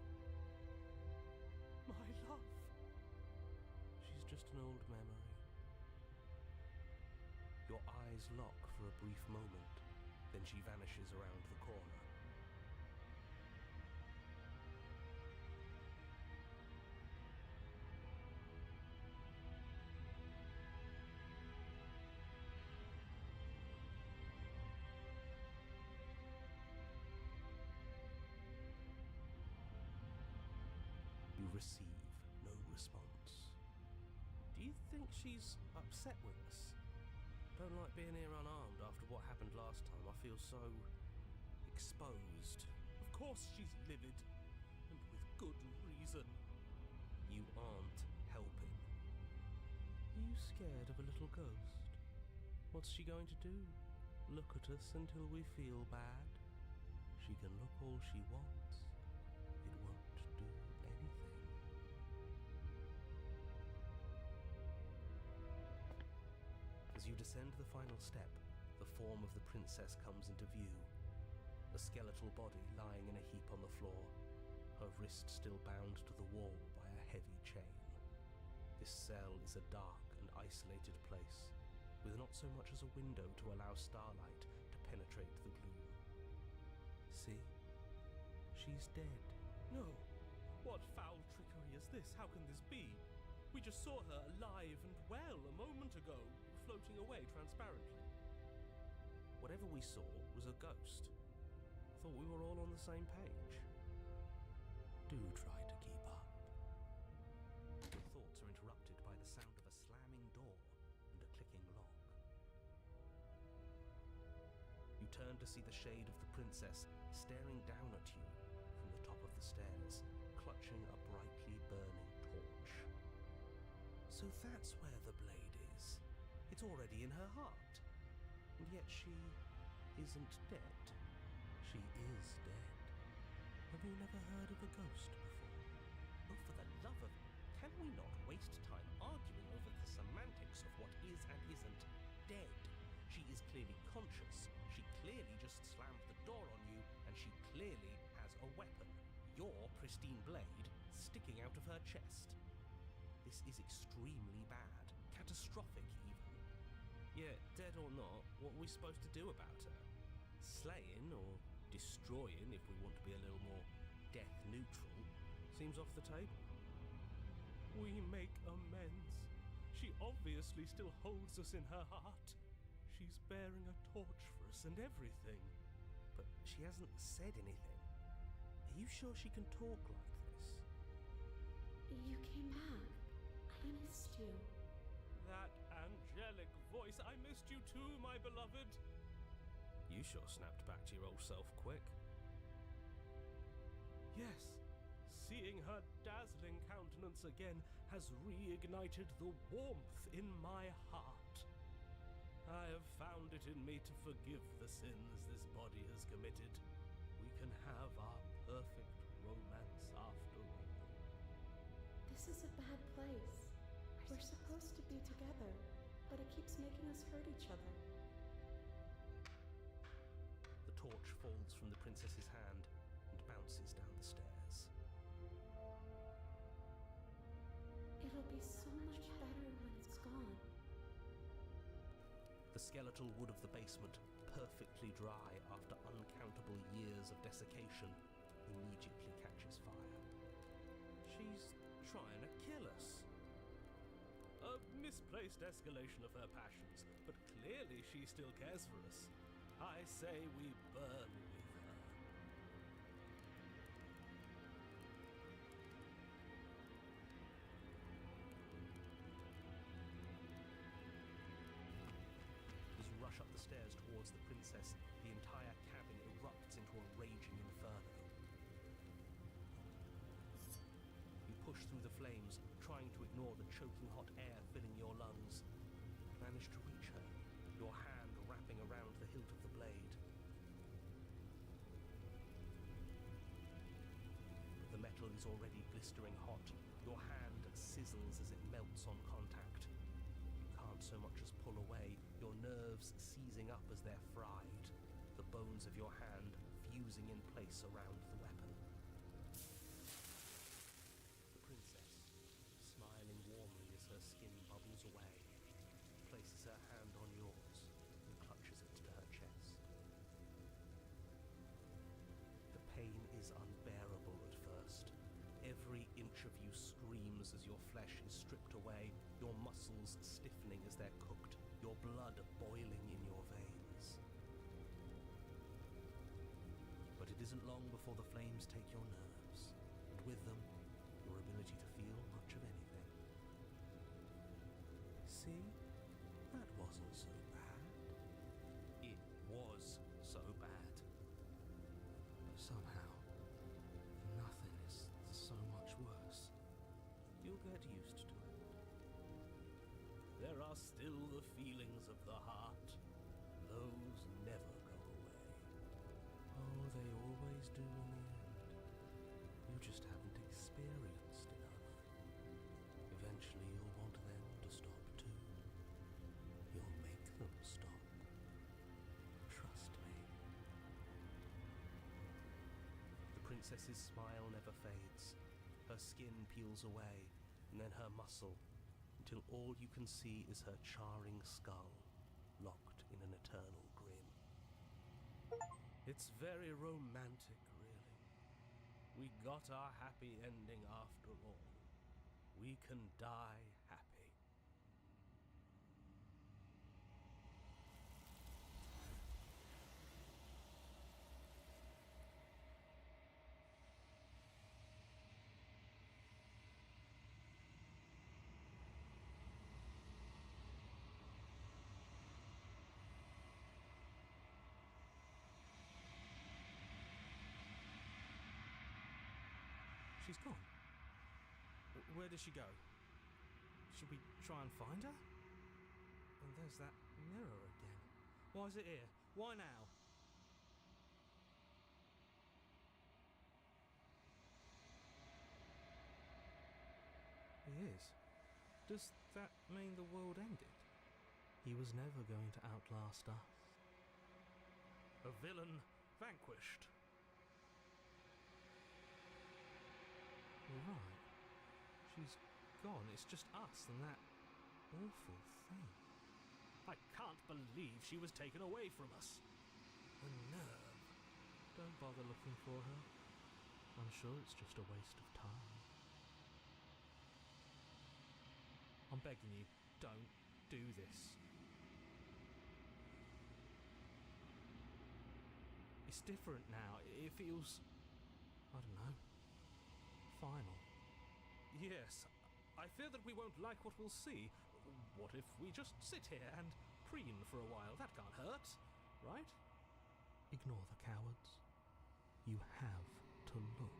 My love! She's just an old memory. Your eyes lock for a brief moment, then she vanishes around the corner. You receive no response. Do you think she's upset with us? Don't like being here unarmed after what happened last time. I feel so exposed. Of course she's livid, and with good reason. You aren't helping. Are you scared of a little ghost? What's she going to do? Look at us until we feel bad? She can look all she wants. It won't do anything. As you descend the final step, the form of the princess comes into view. A skeletal body lying in a heap on the floor, her wrist still bound to the wall by a heavy chain. This cell is a dark and isolated place, with not so much as a window to allow starlight to penetrate the gloom. See? She's dead. No! What foul trickery is this? How can this be? We just saw her alive and well a moment ago, floating away transparently. Whatever we saw was a ghost. Thought we were all on the same page. Do try to keep up. Your thoughts are interrupted by the sound of a slamming door and a clicking lock. You turn to see the shade of the princess staring down at you from the top of the stairs, clutching a brightly burning torch. So that's where the blade is. It's already in her heart. And yet she isn't dead. She is dead. Have you never heard of a ghost before? Oh, for the love of... Can we not waste time arguing over the semantics of what is and isn't dead? She is clearly conscious. She clearly just slammed the door on you, and she clearly has a weapon. Your pristine blade sticking out of her chest. This is extremely bad. Catastrophic, even. Yeah, dead or not, what are we supposed to do about her? Slaying, or destroying, if we want to be a little more death-neutral, seems off the table. We make amends. She obviously still holds us in her heart. She's bearing a torch for us and everything. but she hasn't said anything. Are you sure she can talk like this? You came back. I missed you. That angelic voice. I missed you too, my beloved. You sure snapped back to your old self quick. Yes, seeing her dazzling countenance again has reignited the warmth in my heart. I have found it in me to forgive the sins this body has committed. We can have our perfect romance after all. This is a bad place. We're supposed to be together, but it keeps making us hurt each other. The torch falls from the princess's hand and bounces down the stairs. It'll be so much better when it's gone. The skeletal wood of the basement, perfectly dry after uncountable years of desiccation, immediately catches fire. She's trying to kill us. A misplaced escalation of her passions, but clearly she still cares for us. I say we burn with her. As you rush up the stairs towards the princess, the entire cabin erupts into a raging inferno. You push through the flames, trying to ignore the choking hot air filling your lungs. Manage to reach her, your hand wrapping around the hilt of the blade. But the metal is already blistering hot. Your hand sizzles as it melts on contact. You can't so much as pull away, your nerves seizing up as they're fried, the bones of your hand fusing in place around the weapon. The princess, smiling warmly as her skin bubbles away, places her hand on yours and clutches it to her chest. The pain is unbearable at first. Every inch of you screams as your flesh is stripped away, your muscles stiffening as they're cooked, your blood boiling in your veins. But it isn't long before the flames take your nerves, and with them, your ability to feel much of anything. See? That wasn't so bad. It was so bad. But somehow, nothing is so much worse. You'll get used to it. There are still the feelings of the heart. Those never go away. Oh, they always do in the end. You just haven't experienced enough. Eventually you'll want them to stop too. You'll make them stop. Trust me. The princess's smile never fades. Her skin peels away, and then her muscle, until all you can see is her charring skull, locked in an eternal grin. It's very romantic, really. We got our happy ending after all. We can die happy. She's gone. Where did she go? Should we try and find her? And there's that mirror again. Why is it here? Why now? He is. Does that mean the world ended? He was never going to outlast us. A villain vanquished. Right. She's gone. It's just us and that awful thing. I can't believe she was taken away from us. The nerve. Don't bother looking for her. I'm sure it's just a waste of time. I'm begging you, don't do this. It's different now. It feels, I don't know, final. Yes, I fear that we won't like what we'll see. What if we just sit here and preen for a while? That can't hurt, right? Ignore the cowards. You have to look.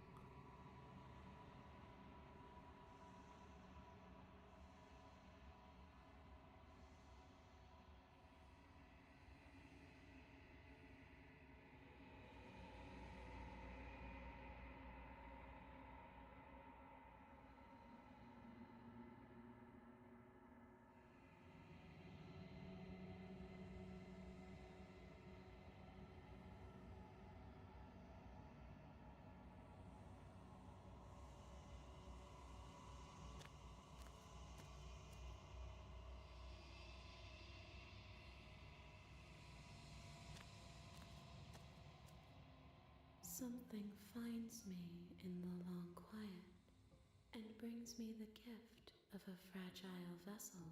Something finds me in the long quiet and brings me the gift of a fragile vessel.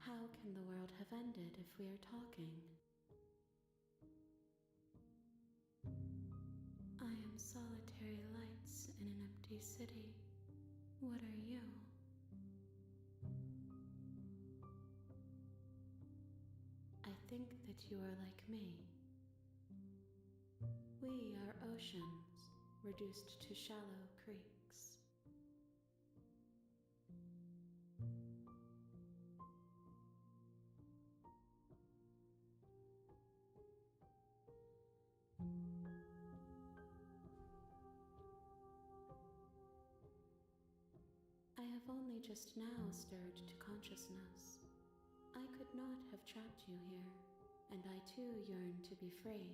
How can the world have ended if we are talking? I am solitary lights in an empty city. What are you? I think that you are like me. We are oceans, reduced to shallow creeks. I have only just now stirred to consciousness. I could not have trapped you here, and I too yearn to be free.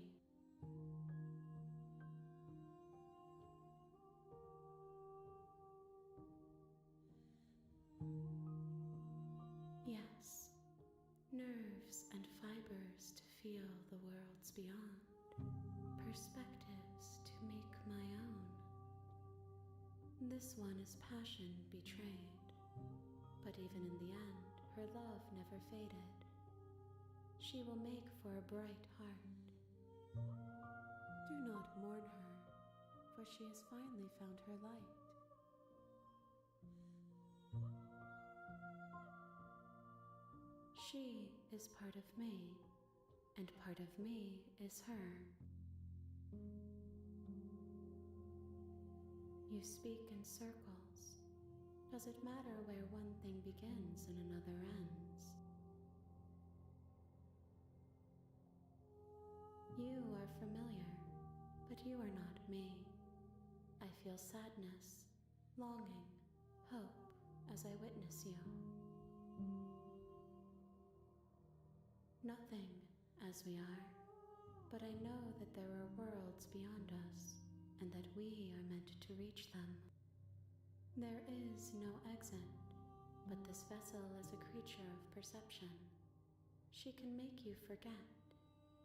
Yes, nerves and fibers to feel the worlds beyond, perspectives to make my own. This one is passion betrayed, but even in the end, her love never faded. She will make for a bright heart. Do not mourn her, for she has finally found her light. She is part of me, and part of me is her. You speak in circles. Does it matter where one thing begins and another ends? You are familiar, but you are not me. I feel sadness, longing, hope as I witness you. Nothing as we are, but I know that there are worlds beyond us, and that we are meant to reach them. There is no exit, but this vessel is a creature of perception. She can make you forget,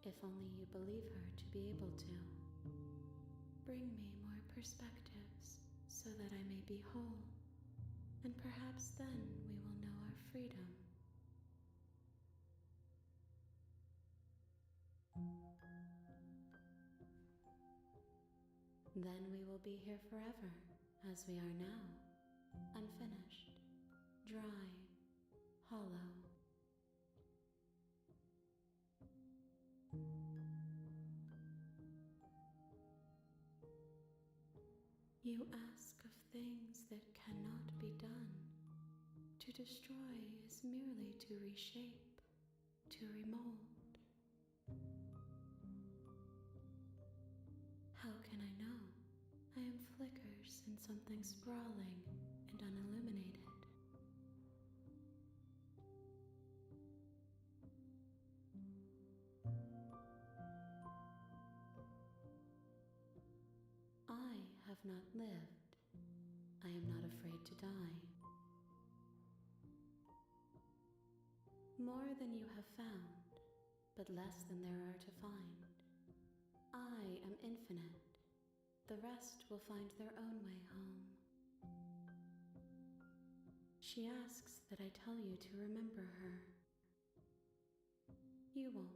if only you believe her to be able to. Bring me more perspectives, so that I may be whole, and perhaps then we will know our freedom. Then we will be here forever, as we are now, unfinished, dry, hollow. You ask of things that cannot be done. To destroy is merely to reshape, to remold. How can I know? I am flickers in something sprawling and unilluminated. I have not lived. I am not afraid to die. More than you have found, but less than there are to find. I am infinite. The rest will find their own way home. She asks that I tell you to remember her. You won't.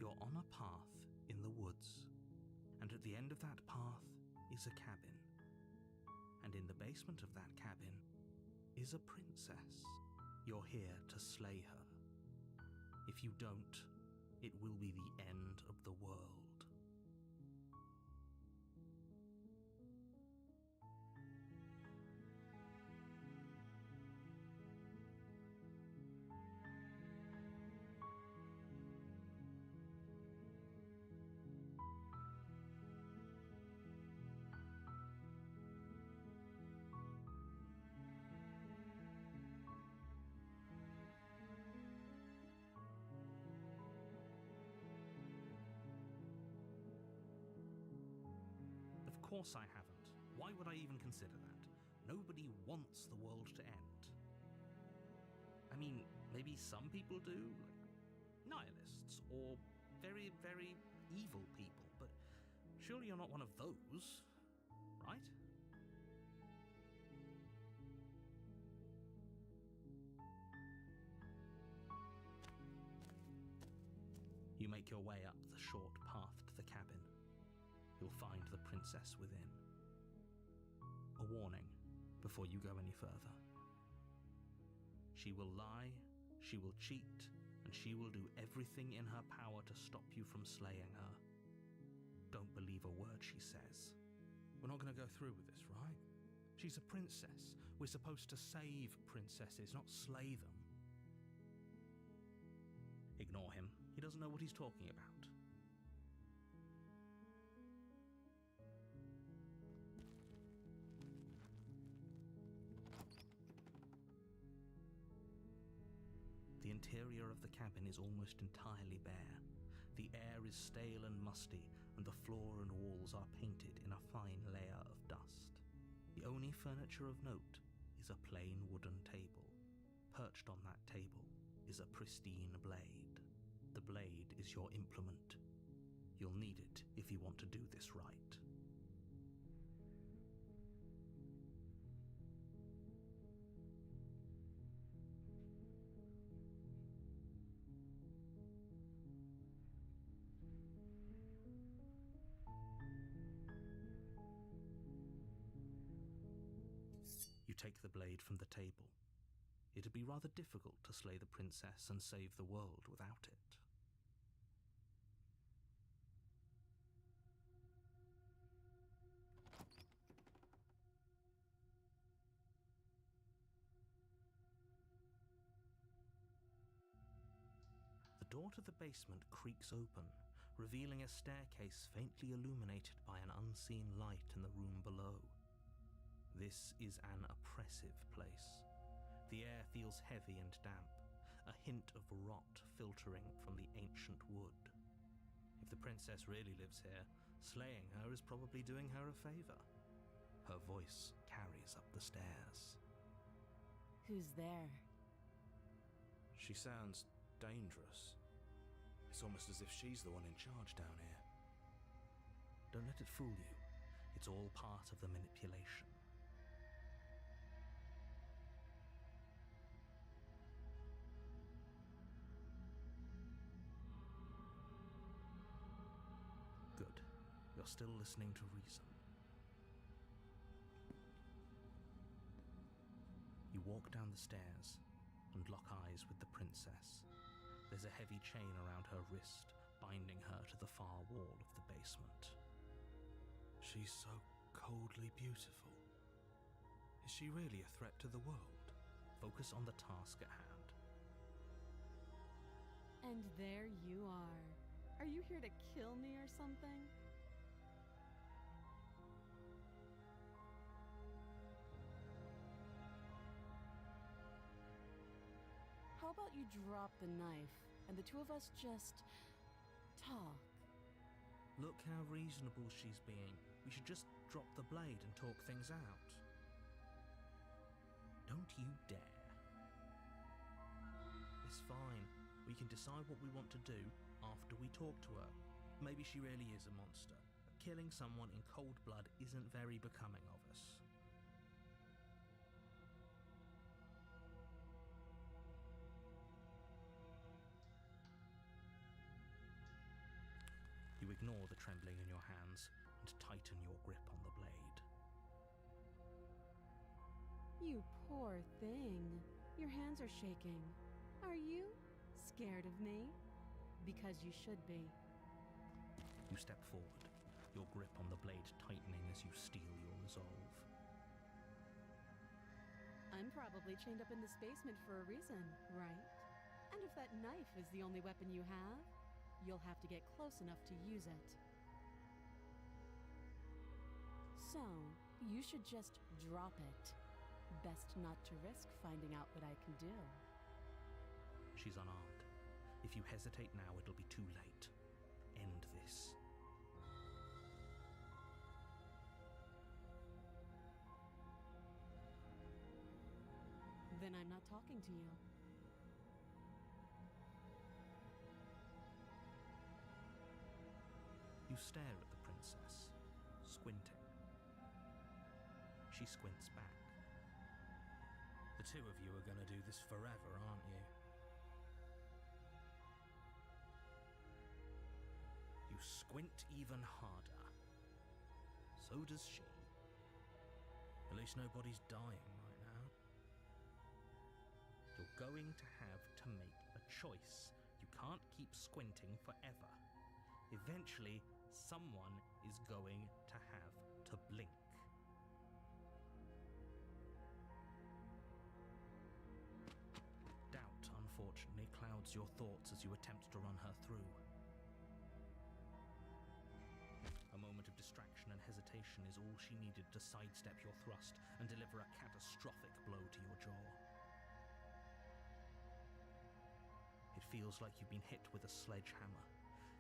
You're on a path in the woods, and at the end of that path is a cabin. And in the basement of that cabin is a princess. You're here to slay her. If you don't, it will be the end of the world. Of course I haven't. Why would I even consider that? Nobody wants the world to end. I mean, maybe some people do, like nihilists, or very, very evil people, but surely you're not one of those, right? You make your way up the short path to the cabin. You'll find the princess within. A warning before you go any further. She will lie, she will cheat, and she will do everything in her power to stop you from slaying her. Don't believe a word she says. We're not going to go through with this, right? She's a princess. We're supposed to save princesses, not slay them. Ignore him. He doesn't know what he's talking about. The interior of the cabin is almost entirely bare. The air is stale and musty, and the floor and walls are painted in a fine layer of dust. The only furniture of note is a plain wooden table. Perched on that table is a pristine blade. The blade is your implement. You'll need it if you want to do this right. You take the blade from the table. It'd be rather difficult to slay the princess and save the world without it. The door to the basement creaks open, revealing a staircase faintly illuminated by an unseen light in the room below. This is an oppressive place. The air feels heavy and damp, a hint of rot filtering from the ancient wood. If the princess really lives here, slaying her is probably doing her a favor. Her voice carries up the stairs. Who's there? She sounds dangerous. It's almost as if she's the one in charge down here. Don't let it fool you. It's all part of the manipulation. Good. You're still listening to reason. You walk down the stairs and lock eyes with the princess. There's a heavy chain around her wrist, binding her to the far wall of the basement. She's so coldly beautiful. Is she really a threat to the world? Focus on the task at hand. And there you are. Are you here to kill me or something? How about you drop the knife and the two of us just talk? Look how reasonable she's being. We should just drop the blade and talk things out. Don't you dare. It's fine. We can decide what we want to do after we talk to her. Maybe she really is a monster. Killing someone in cold blood isn't very becoming of us. You ignore the trembling in your hands and tighten your grip on the blade. You poor thing. Your hands are shaking. Are you scared of me? Because you should be. You step forward, your grip on the blade tightening as you steel your resolve. I'm probably chained up in this basement for a reason, right? And if that knife is the only weapon you have, you'll have to get close enough to use it. So, you should just drop it. Best not to risk finding out what I can do. She's unarmed. If you hesitate now, it'll be too late. End this. Then I'm not talking to you. You stare at the princess, squinting. She squints back. The two of you are going to do this forever, aren't you? You squint even harder. So does she. At least nobody's dying right now. You're going to have to make a choice. You can't keep squinting forever. Eventually, someone is going to have to blink. Doubt, unfortunately, clouds your thoughts as you attempt to run her through. A moment of distraction and hesitation is all she needed to sidestep your thrust and deliver a catastrophic blow to your jaw. It feels like you've been hit with a sledgehammer.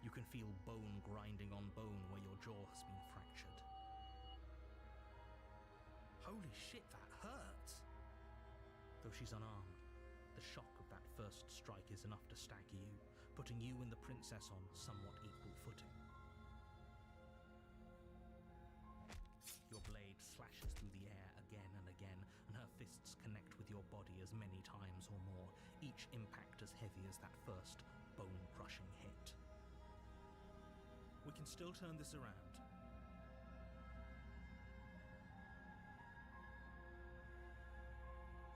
You can feel bone grinding on bone where your jaw has been fractured. Holy shit, that hurts! Though she's unarmed, the shock of that first strike is enough to stagger you, putting you and the princess on somewhat equal footing. Your blade slashes through the air again and again, and her fists connect with your body as many times or more, each impact as heavy as that first bone-crushing hit. We can still turn this around.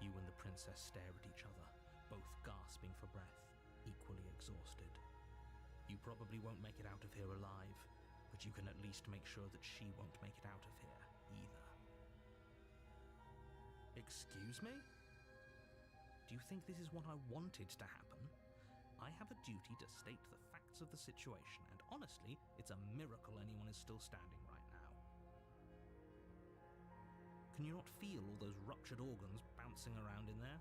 You and the princess stare at each other, both gasping for breath, equally exhausted. You probably won't make it out of here alive, but you can at least make sure that she won't make it out of here either. Excuse me? Do you think this is what I wanted to happen? I have a duty to state the facts of the situation, and honestly, it's a miracle anyone is still standing right now. Can you not feel all those ruptured organs bouncing around in there?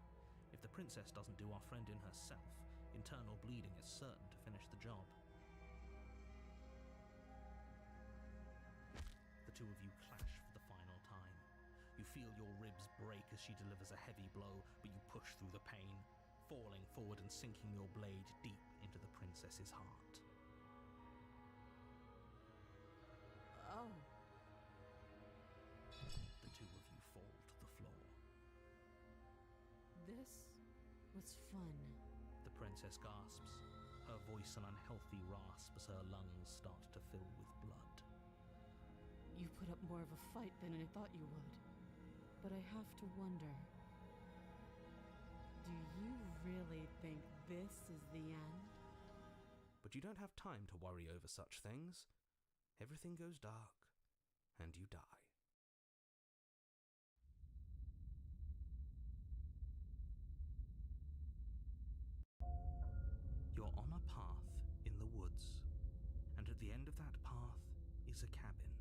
If the princess doesn't do our friend in herself, internal bleeding is certain to finish the job. The two of you clash for the final time. You feel your ribs break as she delivers a heavy blow, but you push through the pain, falling forward and sinking your blade deep into the princess's heart. Oh. The two of you fall to the floor. This was fun. The princess gasps, her voice an unhealthy rasp as her lungs start to fill with blood. You put up more of a fight than I thought you would. But I have to wonder, do you really think this is the end? But you don't have time to worry over such things. Everything goes dark, and you die. You're on a path in the woods, and at the end of that path is a cabin.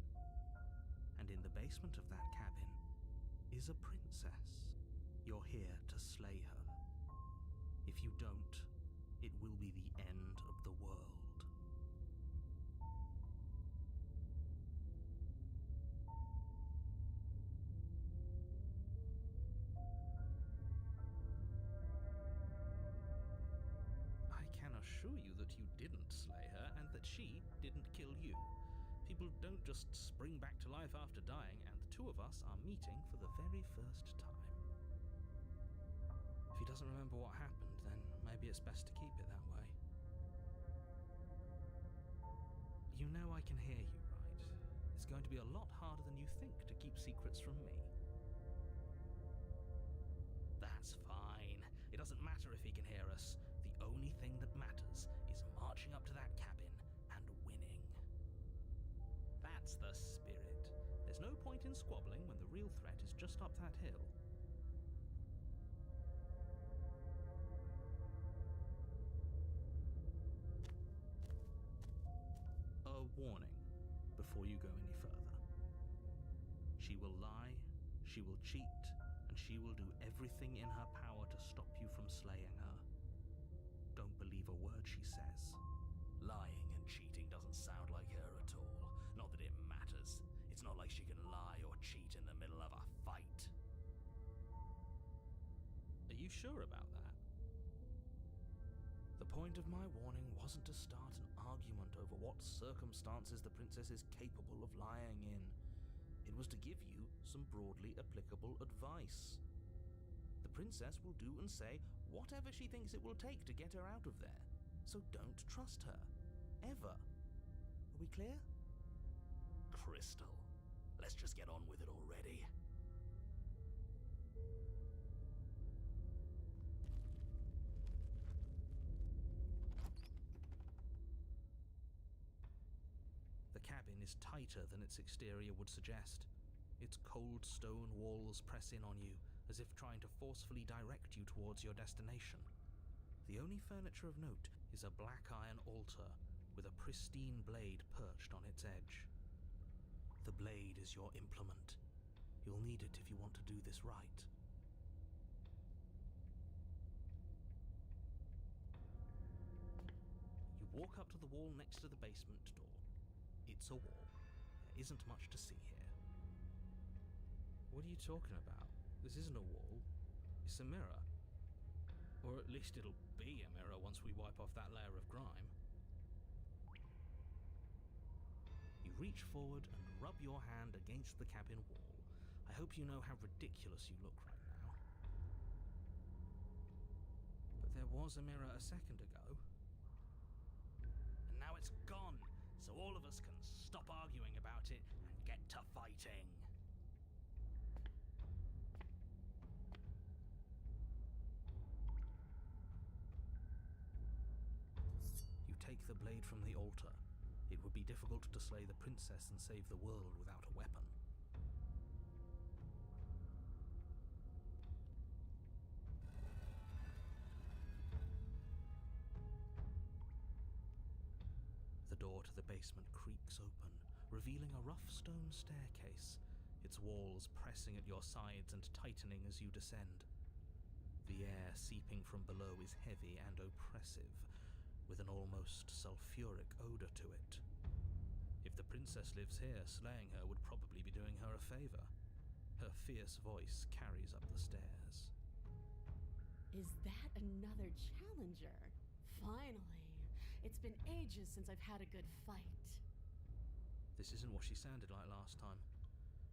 And in the basement of that cabin is a princess. You're here to slay her. If you don't, it will be the end of the world. I assure you that you didn't slay her and that she didn't kill you. People don't just spring back to life after dying, and the two of us are meeting for the very first time. If he doesn't remember what happened, then maybe it's best to keep it that way. You know I can hear you, right? It's going to be a lot harder than you think to keep secrets from me. That's fine. It doesn't matter if he can hear us. The only thing that matters is marching up to that cabin and winning. That's the spirit. There's no point in squabbling when the real threat is just up that hill. A warning before you go any further. She will lie, she will cheat, and she will do everything in her power to stop you from slaying her. Don't believe a word she says. Lying and cheating doesn't sound like her at all. Not that it matters. It's not like she can lie or cheat in the middle of a fight. Are you sure about that? The point of my warning wasn't to start an argument over what circumstances the princess is capable of lying in. It was to give you some broadly applicable advice. The princess will do and say whatever she thinks it will take to get her out of there. So don't trust her. Ever. Are we clear? Crystal, let's just get on with it already. The cabin is tighter than its exterior would suggest. Its cold stone walls press in on you, as if trying to forcefully direct you towards your destination. The only furniture of note is a black iron altar with a pristine blade perched on its edge. The blade is your implement. You'll need it if you want to do this right. You walk up to the wall next to the basement door. It's a wall. There isn't much to see here. What are you talking about? This isn't a wall. It's a mirror. Or at least it'll be a mirror once we wipe off that layer of grime. You reach forward and rub your hand against the cabin wall. I hope you know how ridiculous you look right now. But there was a mirror a second ago. And now it's gone, so all of us can stop arguing about it and get to fighting. You take the blade from the altar. It would be difficult to slay the princess and save the world without a weapon. The door to the basement creaks open, revealing a rough stone staircase, its walls pressing at your sides and tightening as you descend. The air seeping from below is heavy and oppressive, with an almost sulphuric odor to it. If the princess lives here, slaying her would probably be doing her a favor. Her fierce voice carries up the stairs. Is that another challenger? Finally. It's been ages since I've had a good fight. This isn't what she sounded like last time.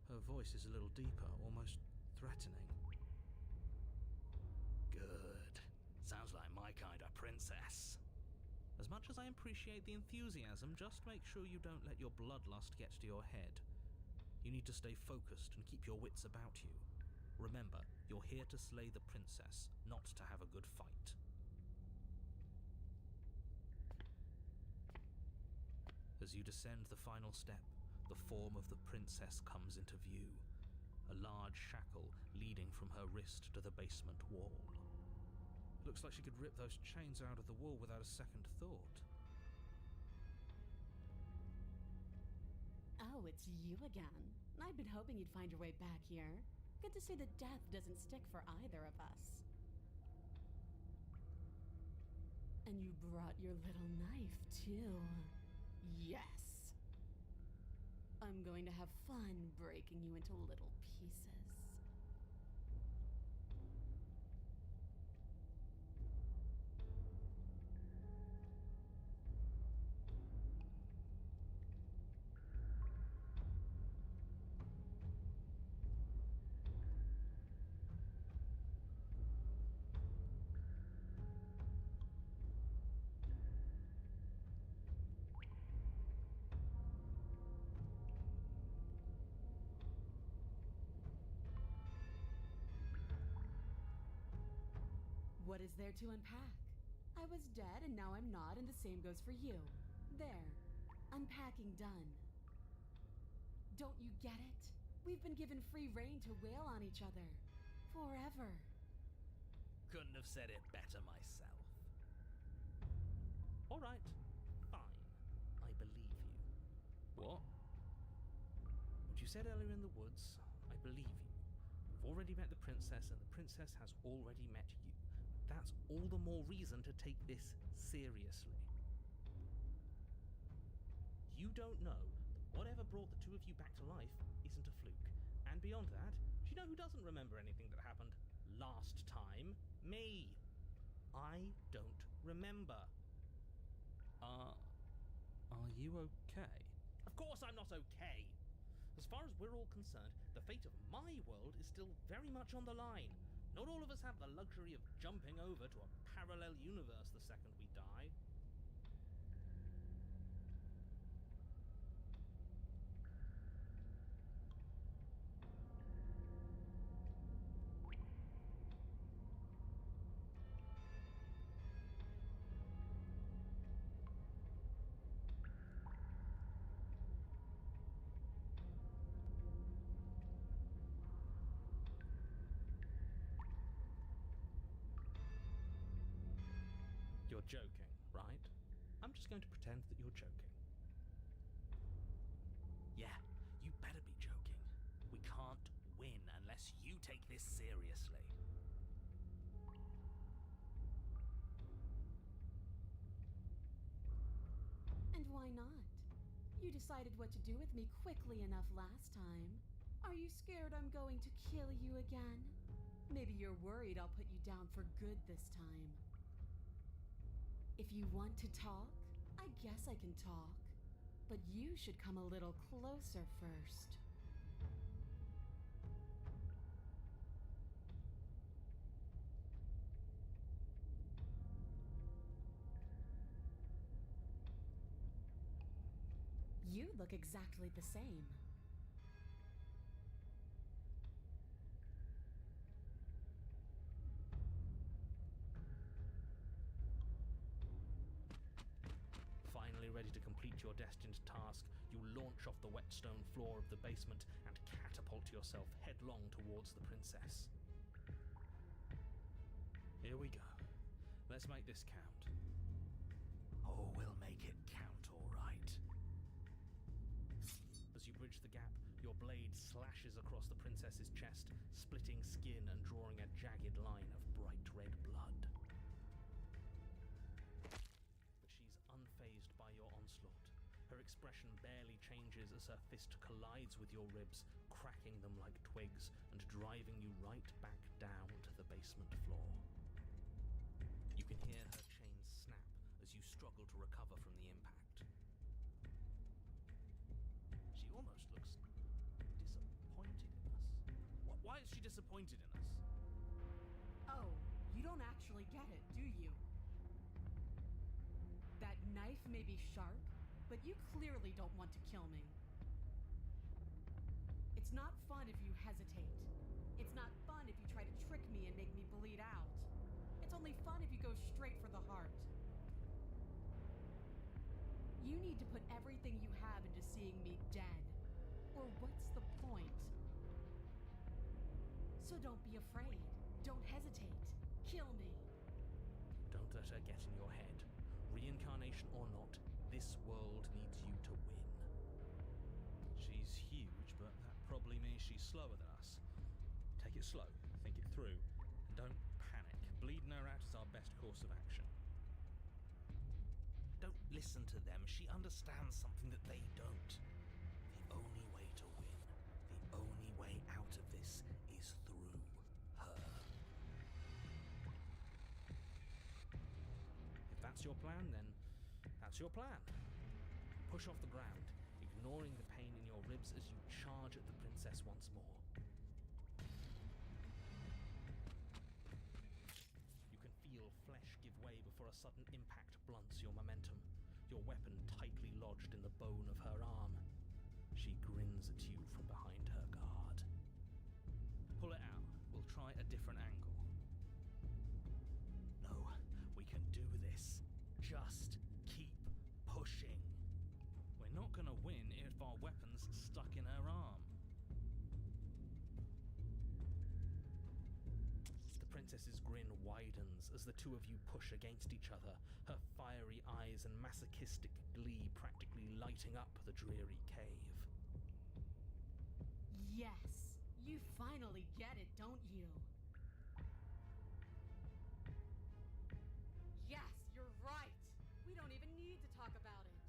Her voice is a little deeper, almost threatening. Good. Sounds like my kind of princess. As much as I appreciate the enthusiasm, just make sure you don't let your bloodlust get to your head. You need to stay focused and keep your wits about you. Remember, you're here to slay the princess, not to have a good fight. As you descend the final step, the form of the princess comes into view, a large shackle leading from her wrist to the basement wall. Looks like she could rip those chains out of the wall without a second thought. Oh, it's you again. I've been hoping you'd find your way back here. Good to see that death doesn't stick for either of us. And you brought your little knife, too. Yes! I'm going to have fun breaking you into little pieces. What is there to unpack? I was dead and now I'm not, and the same goes for you. There. Unpacking done. Don't you get it? We've been given free rein to wail on each other. Forever. Couldn't have said it better myself. All right, fine. I believe you. What? What you said earlier in the woods, I believe you. You've already met the princess, and the princess has already met you. That's all the more reason to take this seriously. You don't know that whatever brought the two of you back to life isn't a fluke. And beyond that, do you know who doesn't remember anything that happened last time? Me. I don't remember. Are you okay? Of course I'm not okay. As far as we're all concerned, the fate of my world is still very much on the line. Not all of us have the luxury of jumping over to a parallel universe the second we die. You're joking, right? I'm just going to pretend that you're joking. Yeah, you better be joking. We can't win unless you take this seriously. And why not? You decided what to do with me quickly enough last time. Are you scared I'm going to kill you again? Maybe you're worried I'll put you down for good this time. If you want to talk, I guess I can talk. But you should come a little closer first. You look exactly the same. Finally ready to complete your destined task, you launch off the wet stone floor of the basement and catapult yourself headlong towards the princess. Here we go. Let's make this count. Oh, we'll make it count, all right. As you bridge the gap, your blade slashes across the princess's chest, splitting skin and drawing a jagged line of bright red blood. But she's unfazed by your onslaught. Her expression barely changes as her fist collides with your ribs, cracking them like twigs and driving you right back down to the basement floor. You can hear her chains snap as you struggle to recover from the impact. She almost looks disappointed in us. Why is she disappointed in us? Oh, you don't actually get it, do you? That knife may be sharp, but you clearly don't want to kill me. It's not fun if you hesitate. It's not fun if you try to trick me and make me bleed out. It's only fun if you go straight for the heart. You need to put everything you have into seeing me dead. Or what's the point? So don't be afraid. Don't hesitate. Kill me. Don't let her get in your head. Reincarnation or not, this world needs you to win. She's huge, but that probably means she's slower than us. Take it slow, think it through, and don't panic. Bleeding her out is our best course of action. Don't listen to them. She understands something that they don't. The only way to win, the only way out of this is through her. If that's your plan, then that's your plan. Push off the ground, ignoring the pain in your ribs as you charge at the princess once more. You can feel flesh give way before a sudden impact blunts your momentum, your weapon tightly lodged in the bone of her arm. She grins at you from behind her guard. Pull it out. We'll try a different angle. grin widens as the two of you push against each other, her fiery eyes and masochistic glee practically lighting up the dreary cave. Yes, you finally get it, don't you? Yes, you're right. We don't even need to talk about it.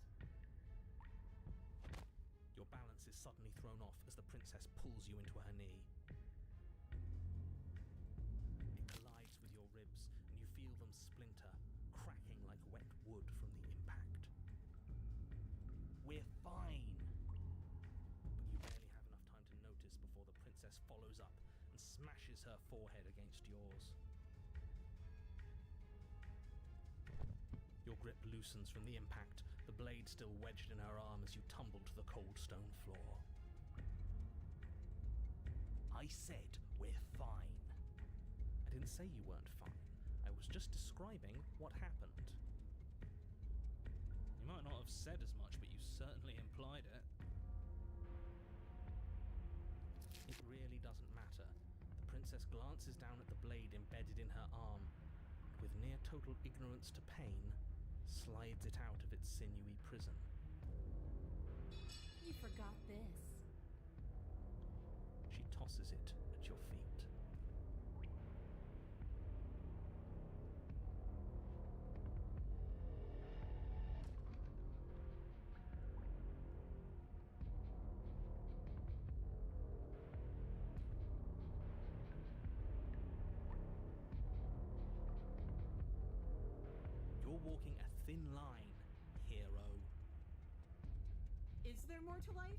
Your balance is suddenly thrown off as the princess pulls you into her knee. It collides with your ribs, and you feel them splinter, cracking like wet wood from the impact. We're fine. But you barely have enough time to notice before the princess follows up and smashes her forehead against yours. Your grip loosens from the impact, the blade still wedged in her arm as you tumble to the cold stone floor. I said we're fine. I didn't say you weren't fine. I was just describing what happened. You might not have said as much, but you certainly implied it. It really doesn't matter. The princess glances down at the blade embedded in her arm, and with near total ignorance to pain, slides it out of its sinewy prison. You forgot this. She tosses it at your feet. You're walking a thin line, hero. Is there more to life?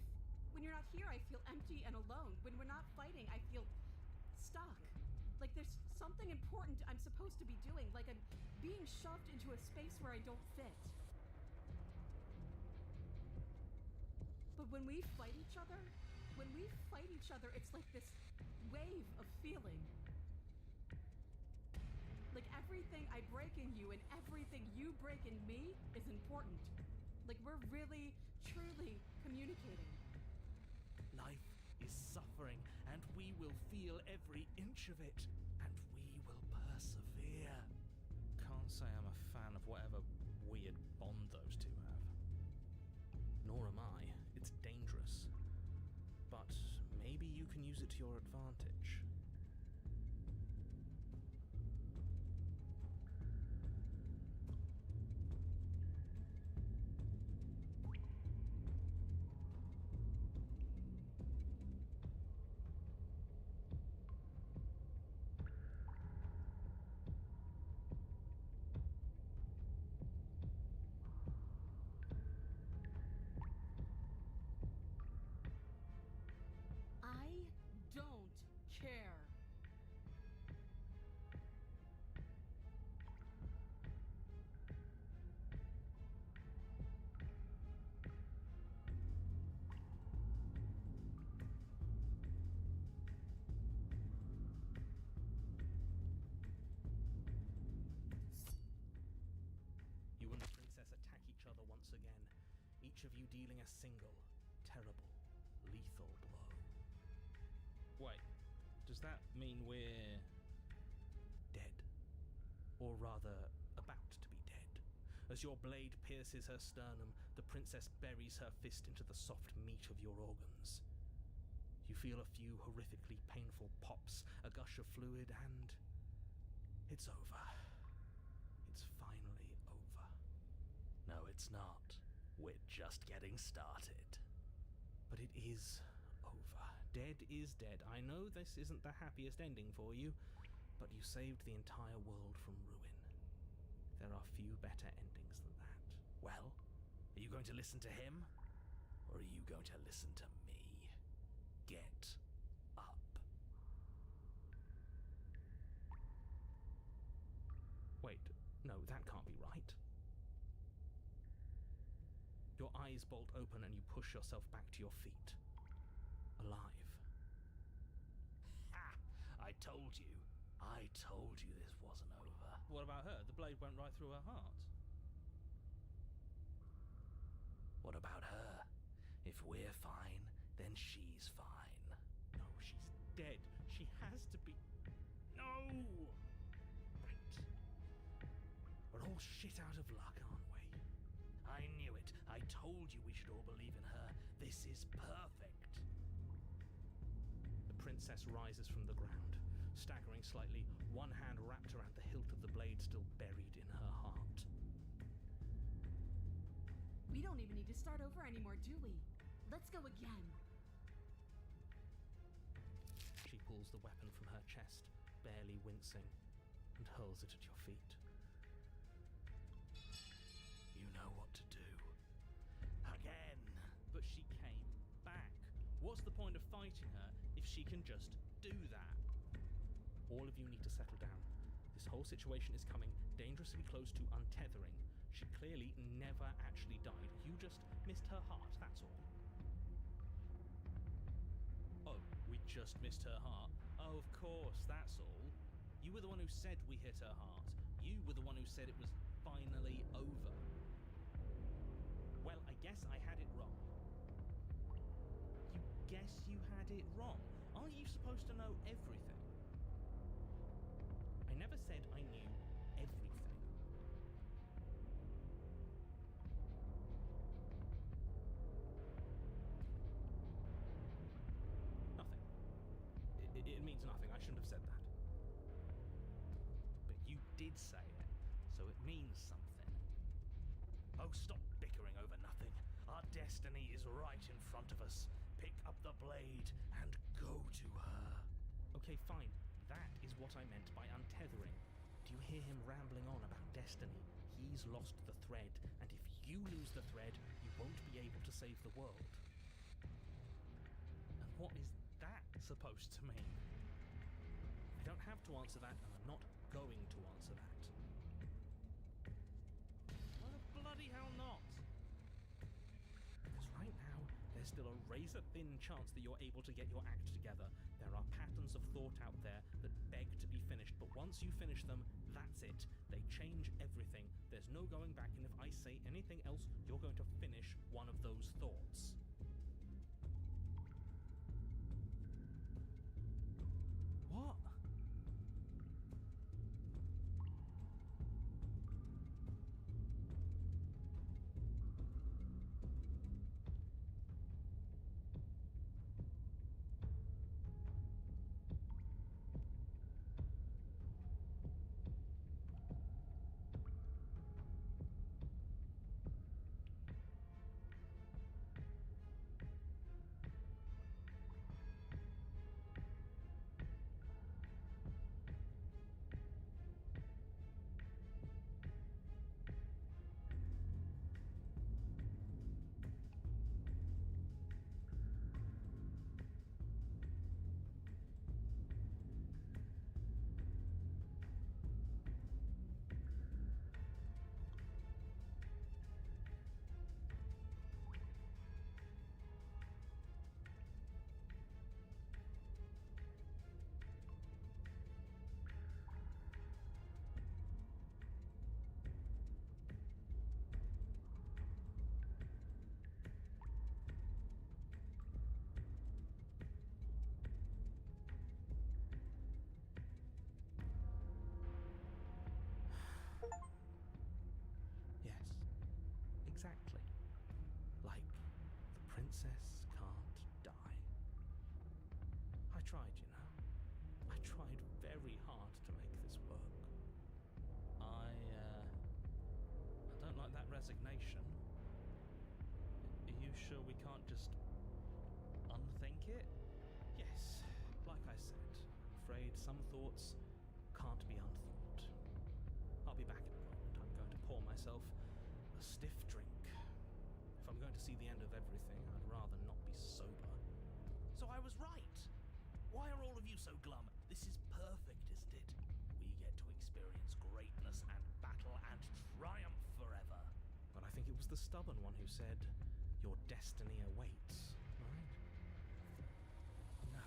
When you're not here, I feel empty and alone. When we're not fighting, I feel stuck. Like there's something important I'm supposed to be doing, like I'm being shoved into a space where I don't fit. But when we fight each other, it's like this wave of feeling. Like everything I break in you and everything you break in me is important. Like we're really, truly communicating. Life is suffering, and we will feel every inch of it, and we will persevere. Can't say I'm a fan of whatever weird bond those two have. Nor am I. It's dangerous. But maybe you can use it to your advantage. I don't care. You and the princess attack each other once again, each of you dealing a single, terrible, lethal blow. Wait, does that mean we're dead? Or rather, about to be dead. As your blade pierces her sternum, the princess buries her fist into the soft meat of your organs. You feel a few horrifically painful pops, a gush of fluid, and it's over. It's finally over. No, it's not. We're just getting started. But it is over. Dead is dead. I know this isn't the happiest ending for you, but you saved the entire world from ruin. There are few better endings than that. Well, are you going to listen to him? Or are you going to listen to me? Get up. Wait, no, that can't be right. Your eyes bolt open and you push yourself back to your feet. Alive. Ha! I told you. I told you this wasn't over. What about her? The blade went right through her heart. What about her? If we're fine, then she's fine. No, she's dead. She has to be. No! shit out of luck, aren't we? I knew it. I told you we should all believe in her. This is perfect. The princess rises from the ground, staggering slightly, one hand wrapped around the hilt of the blade still buried in her heart. We don't even need to start over anymore, do we? Let's go again. She pulls the weapon from her chest, barely wincing, and hurls it at your feet. You know what to do. Again. But she came back. What's the point of fighting her if she can just do that? All of you need to settle down. This whole situation is coming dangerously close to untethering. She clearly never actually died. You just missed her heart, that's all. Oh, we just missed her heart? Oh, of course, that's all. You were the one who said we hit her heart. You were the one who said it was finally over. Well, I guess I had it wrong. You guess you had it wrong? Aren't you supposed to know everything? I never said I knew everything. Nothing. It means nothing. I shouldn't have said that. But you did say it, so it means something. Oh, stop bickering over nothing. Our destiny is right in front of us. Pick up the blade and go to her. Okay, fine. That is what I meant by untethering. Do you hear him rambling on about destiny? He's lost the thread, and if you lose the thread, you won't be able to save the world. And what is that supposed to mean? I don't have to answer that, and I'm not going to answer that. Why the bloody hell not? Because right now, there's still a razor-thin chance that you're able to get your act together. There are patterns of thought out there that beg to be finished, but once you finish them, that's it. They change everything. There's no going back, and if I say anything else, you're going to finish one of those thoughts. What? Exactly. Like, the princess can't die. I tried, you know. I tried very hard to make this work. I don't like that resignation. Are you sure we can't just unthink it? Yes, like I said, I'm afraid some thoughts can't be unthought. I'll be back in a moment. I'm going to pour myself a stiff drink. If I'm going to see the end of everything, I'd rather not be sober. So I was right. Why are all of you so glum? This is perfect, isn't it? We get to experience greatness and battle and triumph forever. But I think it was the stubborn one who said, your destiny awaits, right? No.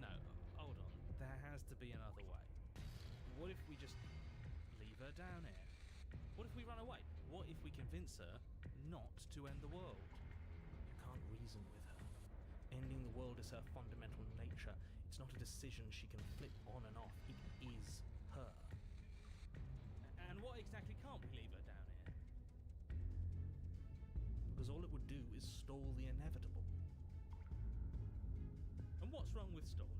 No, hold on. There has to be another way. What if we just leave her down here? What if we run away? What if we convince her not to end the world? You can't reason with her. Ending the world is her fundamental nature. It's not a decision she can flip on and off. It is her. And what exactly is stall the inevitable. And what's wrong with stalling?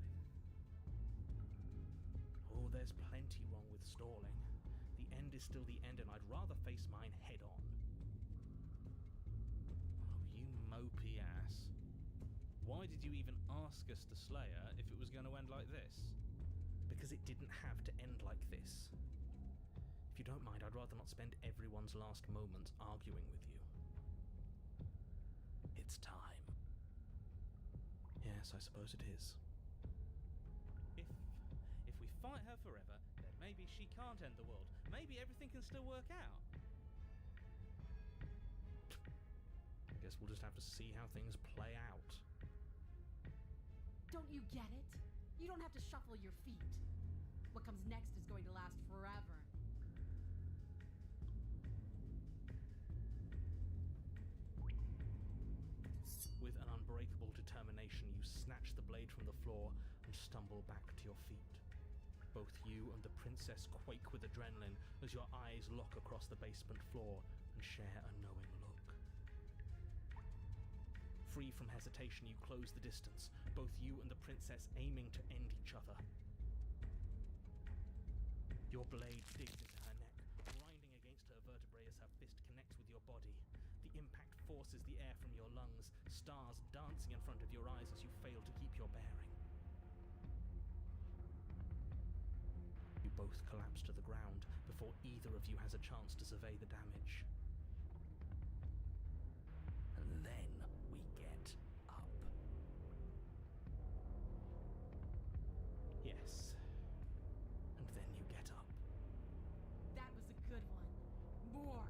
Oh, there's plenty wrong with stalling. The end is still the end, and I'd rather face mine head on. Oh, you mopey ass. Why did you even ask us to slay her if it was going to end like this? Because it didn't have to end like this. If you don't mind, I'd rather not spend everyone's last moments arguing with you. It's time. Yes, I suppose it is. If we fight her forever, then maybe she can't end the world. Maybe everything can still work out. I guess we'll just have to see how things play out. Don't you get it? You don't have to shuffle your feet. What comes next is going to last forever. With an unbreakable determination, you snatch the blade from the floor and stumble back to your feet. Both you and the princess quake with adrenaline as your eyes lock across the basement floor and share a knowing look. Free from hesitation, you close the distance, both you and the princess aiming to end each other. Your blade digs into her neck, grinding against her vertebrae as her fist connects with your body. The impact forces the air from your lungs, stars dancing in front of your eyes as you fail to keep your bearing. You both collapse to the ground before either of you has a chance to survey the damage. And then we get up. Yes. And then you get up. That was a good one. More.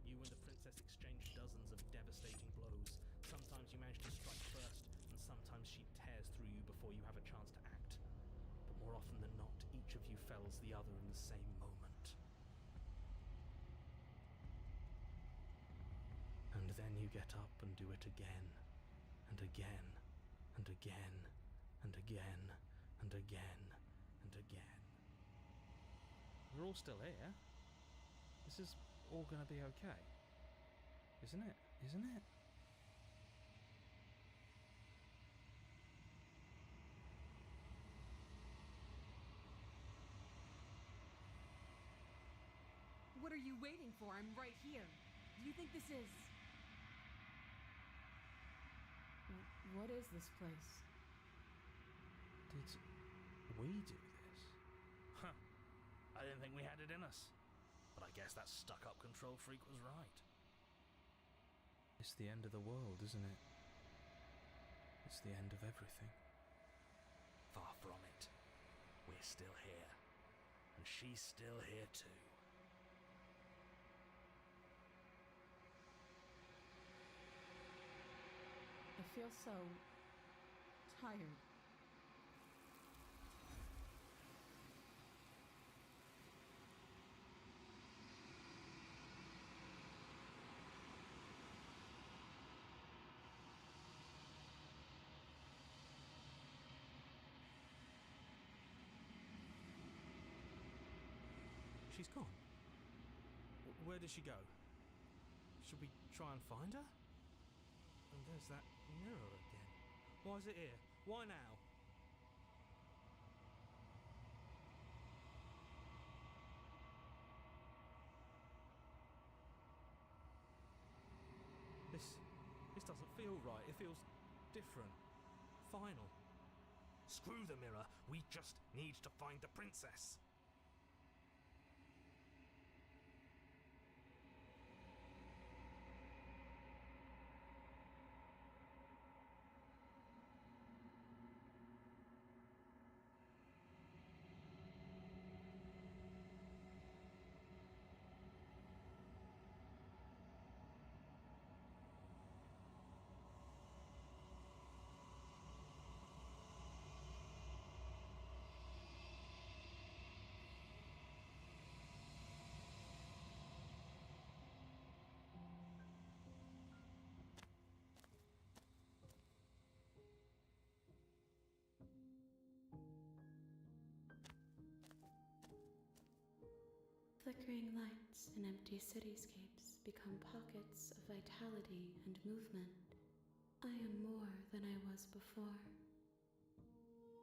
You and the princess exchange dozens of devastating blows. Sometimes you manage to strike first, and sometimes she tears through you before you have a chance to act. But more often than not, each of you fells the other in the same moment. And then you get up and do it again, and again, and again, and again, and again, and again. We're all still here. This is all gonna be okay. Isn't it? Isn't it? What are you waiting for? I'm right here. Do you think this is... What is this place? Did we do this? Huh. I didn't think we had it in us. But I guess that stuck-up control freak was right. It's the end of the world, isn't it? It's the end of everything. Far from it. We're still here. And she's still here too. I feel so tired. She's gone. Where did she go? Should we try and find her? And there's that mirror again. Why is it here? Why now? This doesn't feel right. It feels different. Final. Screw the mirror. We just need to find the princess. Flickering lights and empty cityscapes become pockets of vitality and movement. I am more than I was before.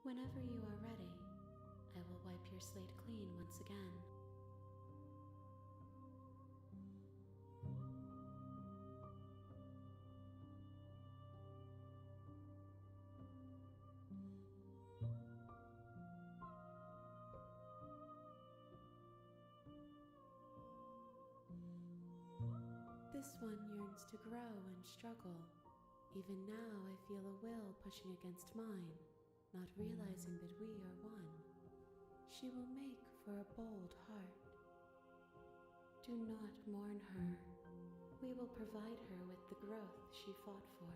Whenever you are ready, I will wipe your slate clean once again. This one yearns to grow and struggle. Even now I feel a will pushing against mine, not realizing that we are one. She will make for a bold heart. Do not mourn her. We will provide her with the growth she fought for.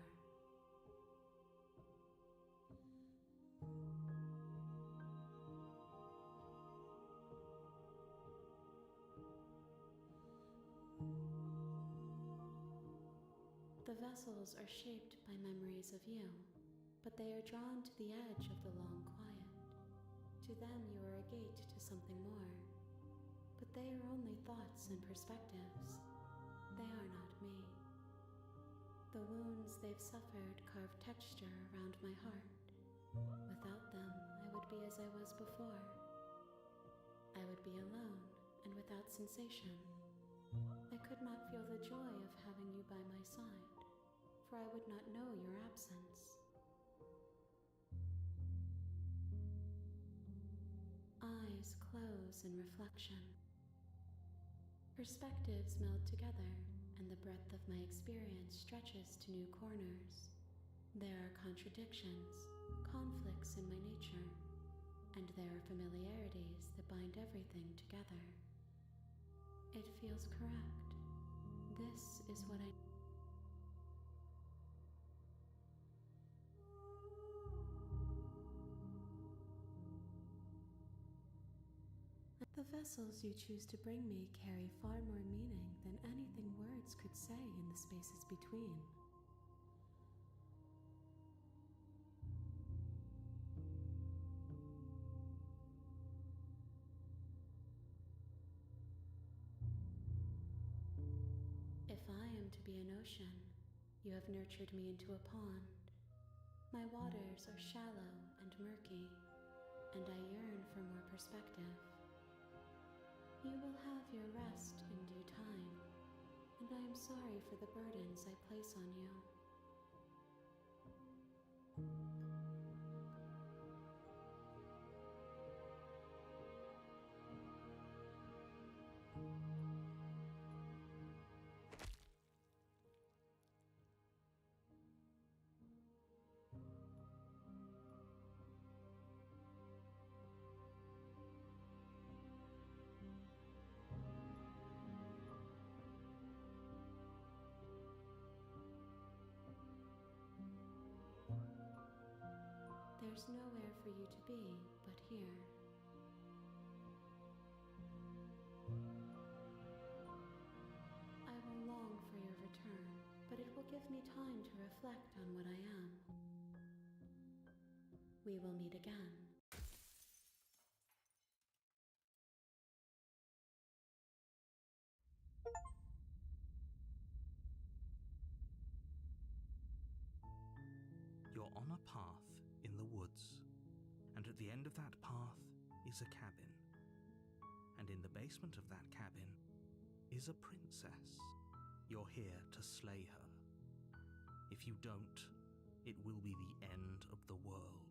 The vessels are shaped by memories of you, but they are drawn to the edge of the long quiet. To them you are a gate to something more, but they are only thoughts and perspectives. They are not me. The wounds they've suffered carve texture around my heart. Without them, I would be as I was before. I would be alone and without sensation. I could not feel the joy of having you by my side, for I would not know your absence. Eyes close in reflection. Perspectives meld together, and the breadth of my experience stretches to new corners. There are contradictions, conflicts in my nature, and there are familiarities that bind everything together. It feels correct. This is what I... The vessels you choose to bring me carry far more meaning than anything words could say in the spaces between. If I am to be an ocean, you have nurtured me into a pond. My waters are shallow and murky, and I yearn for more perspective. You will have your rest in due time, and I am sorry for the burdens I place on you. There's nowhere for you to be but here. I will long for your return, but it will give me time to reflect on what I am. We will meet again. You're on a path in the woods, and at the end of that path is a cabin. And in the basement of that cabin is a princess. You're here to slay her. If you don't, it will be the end of the world.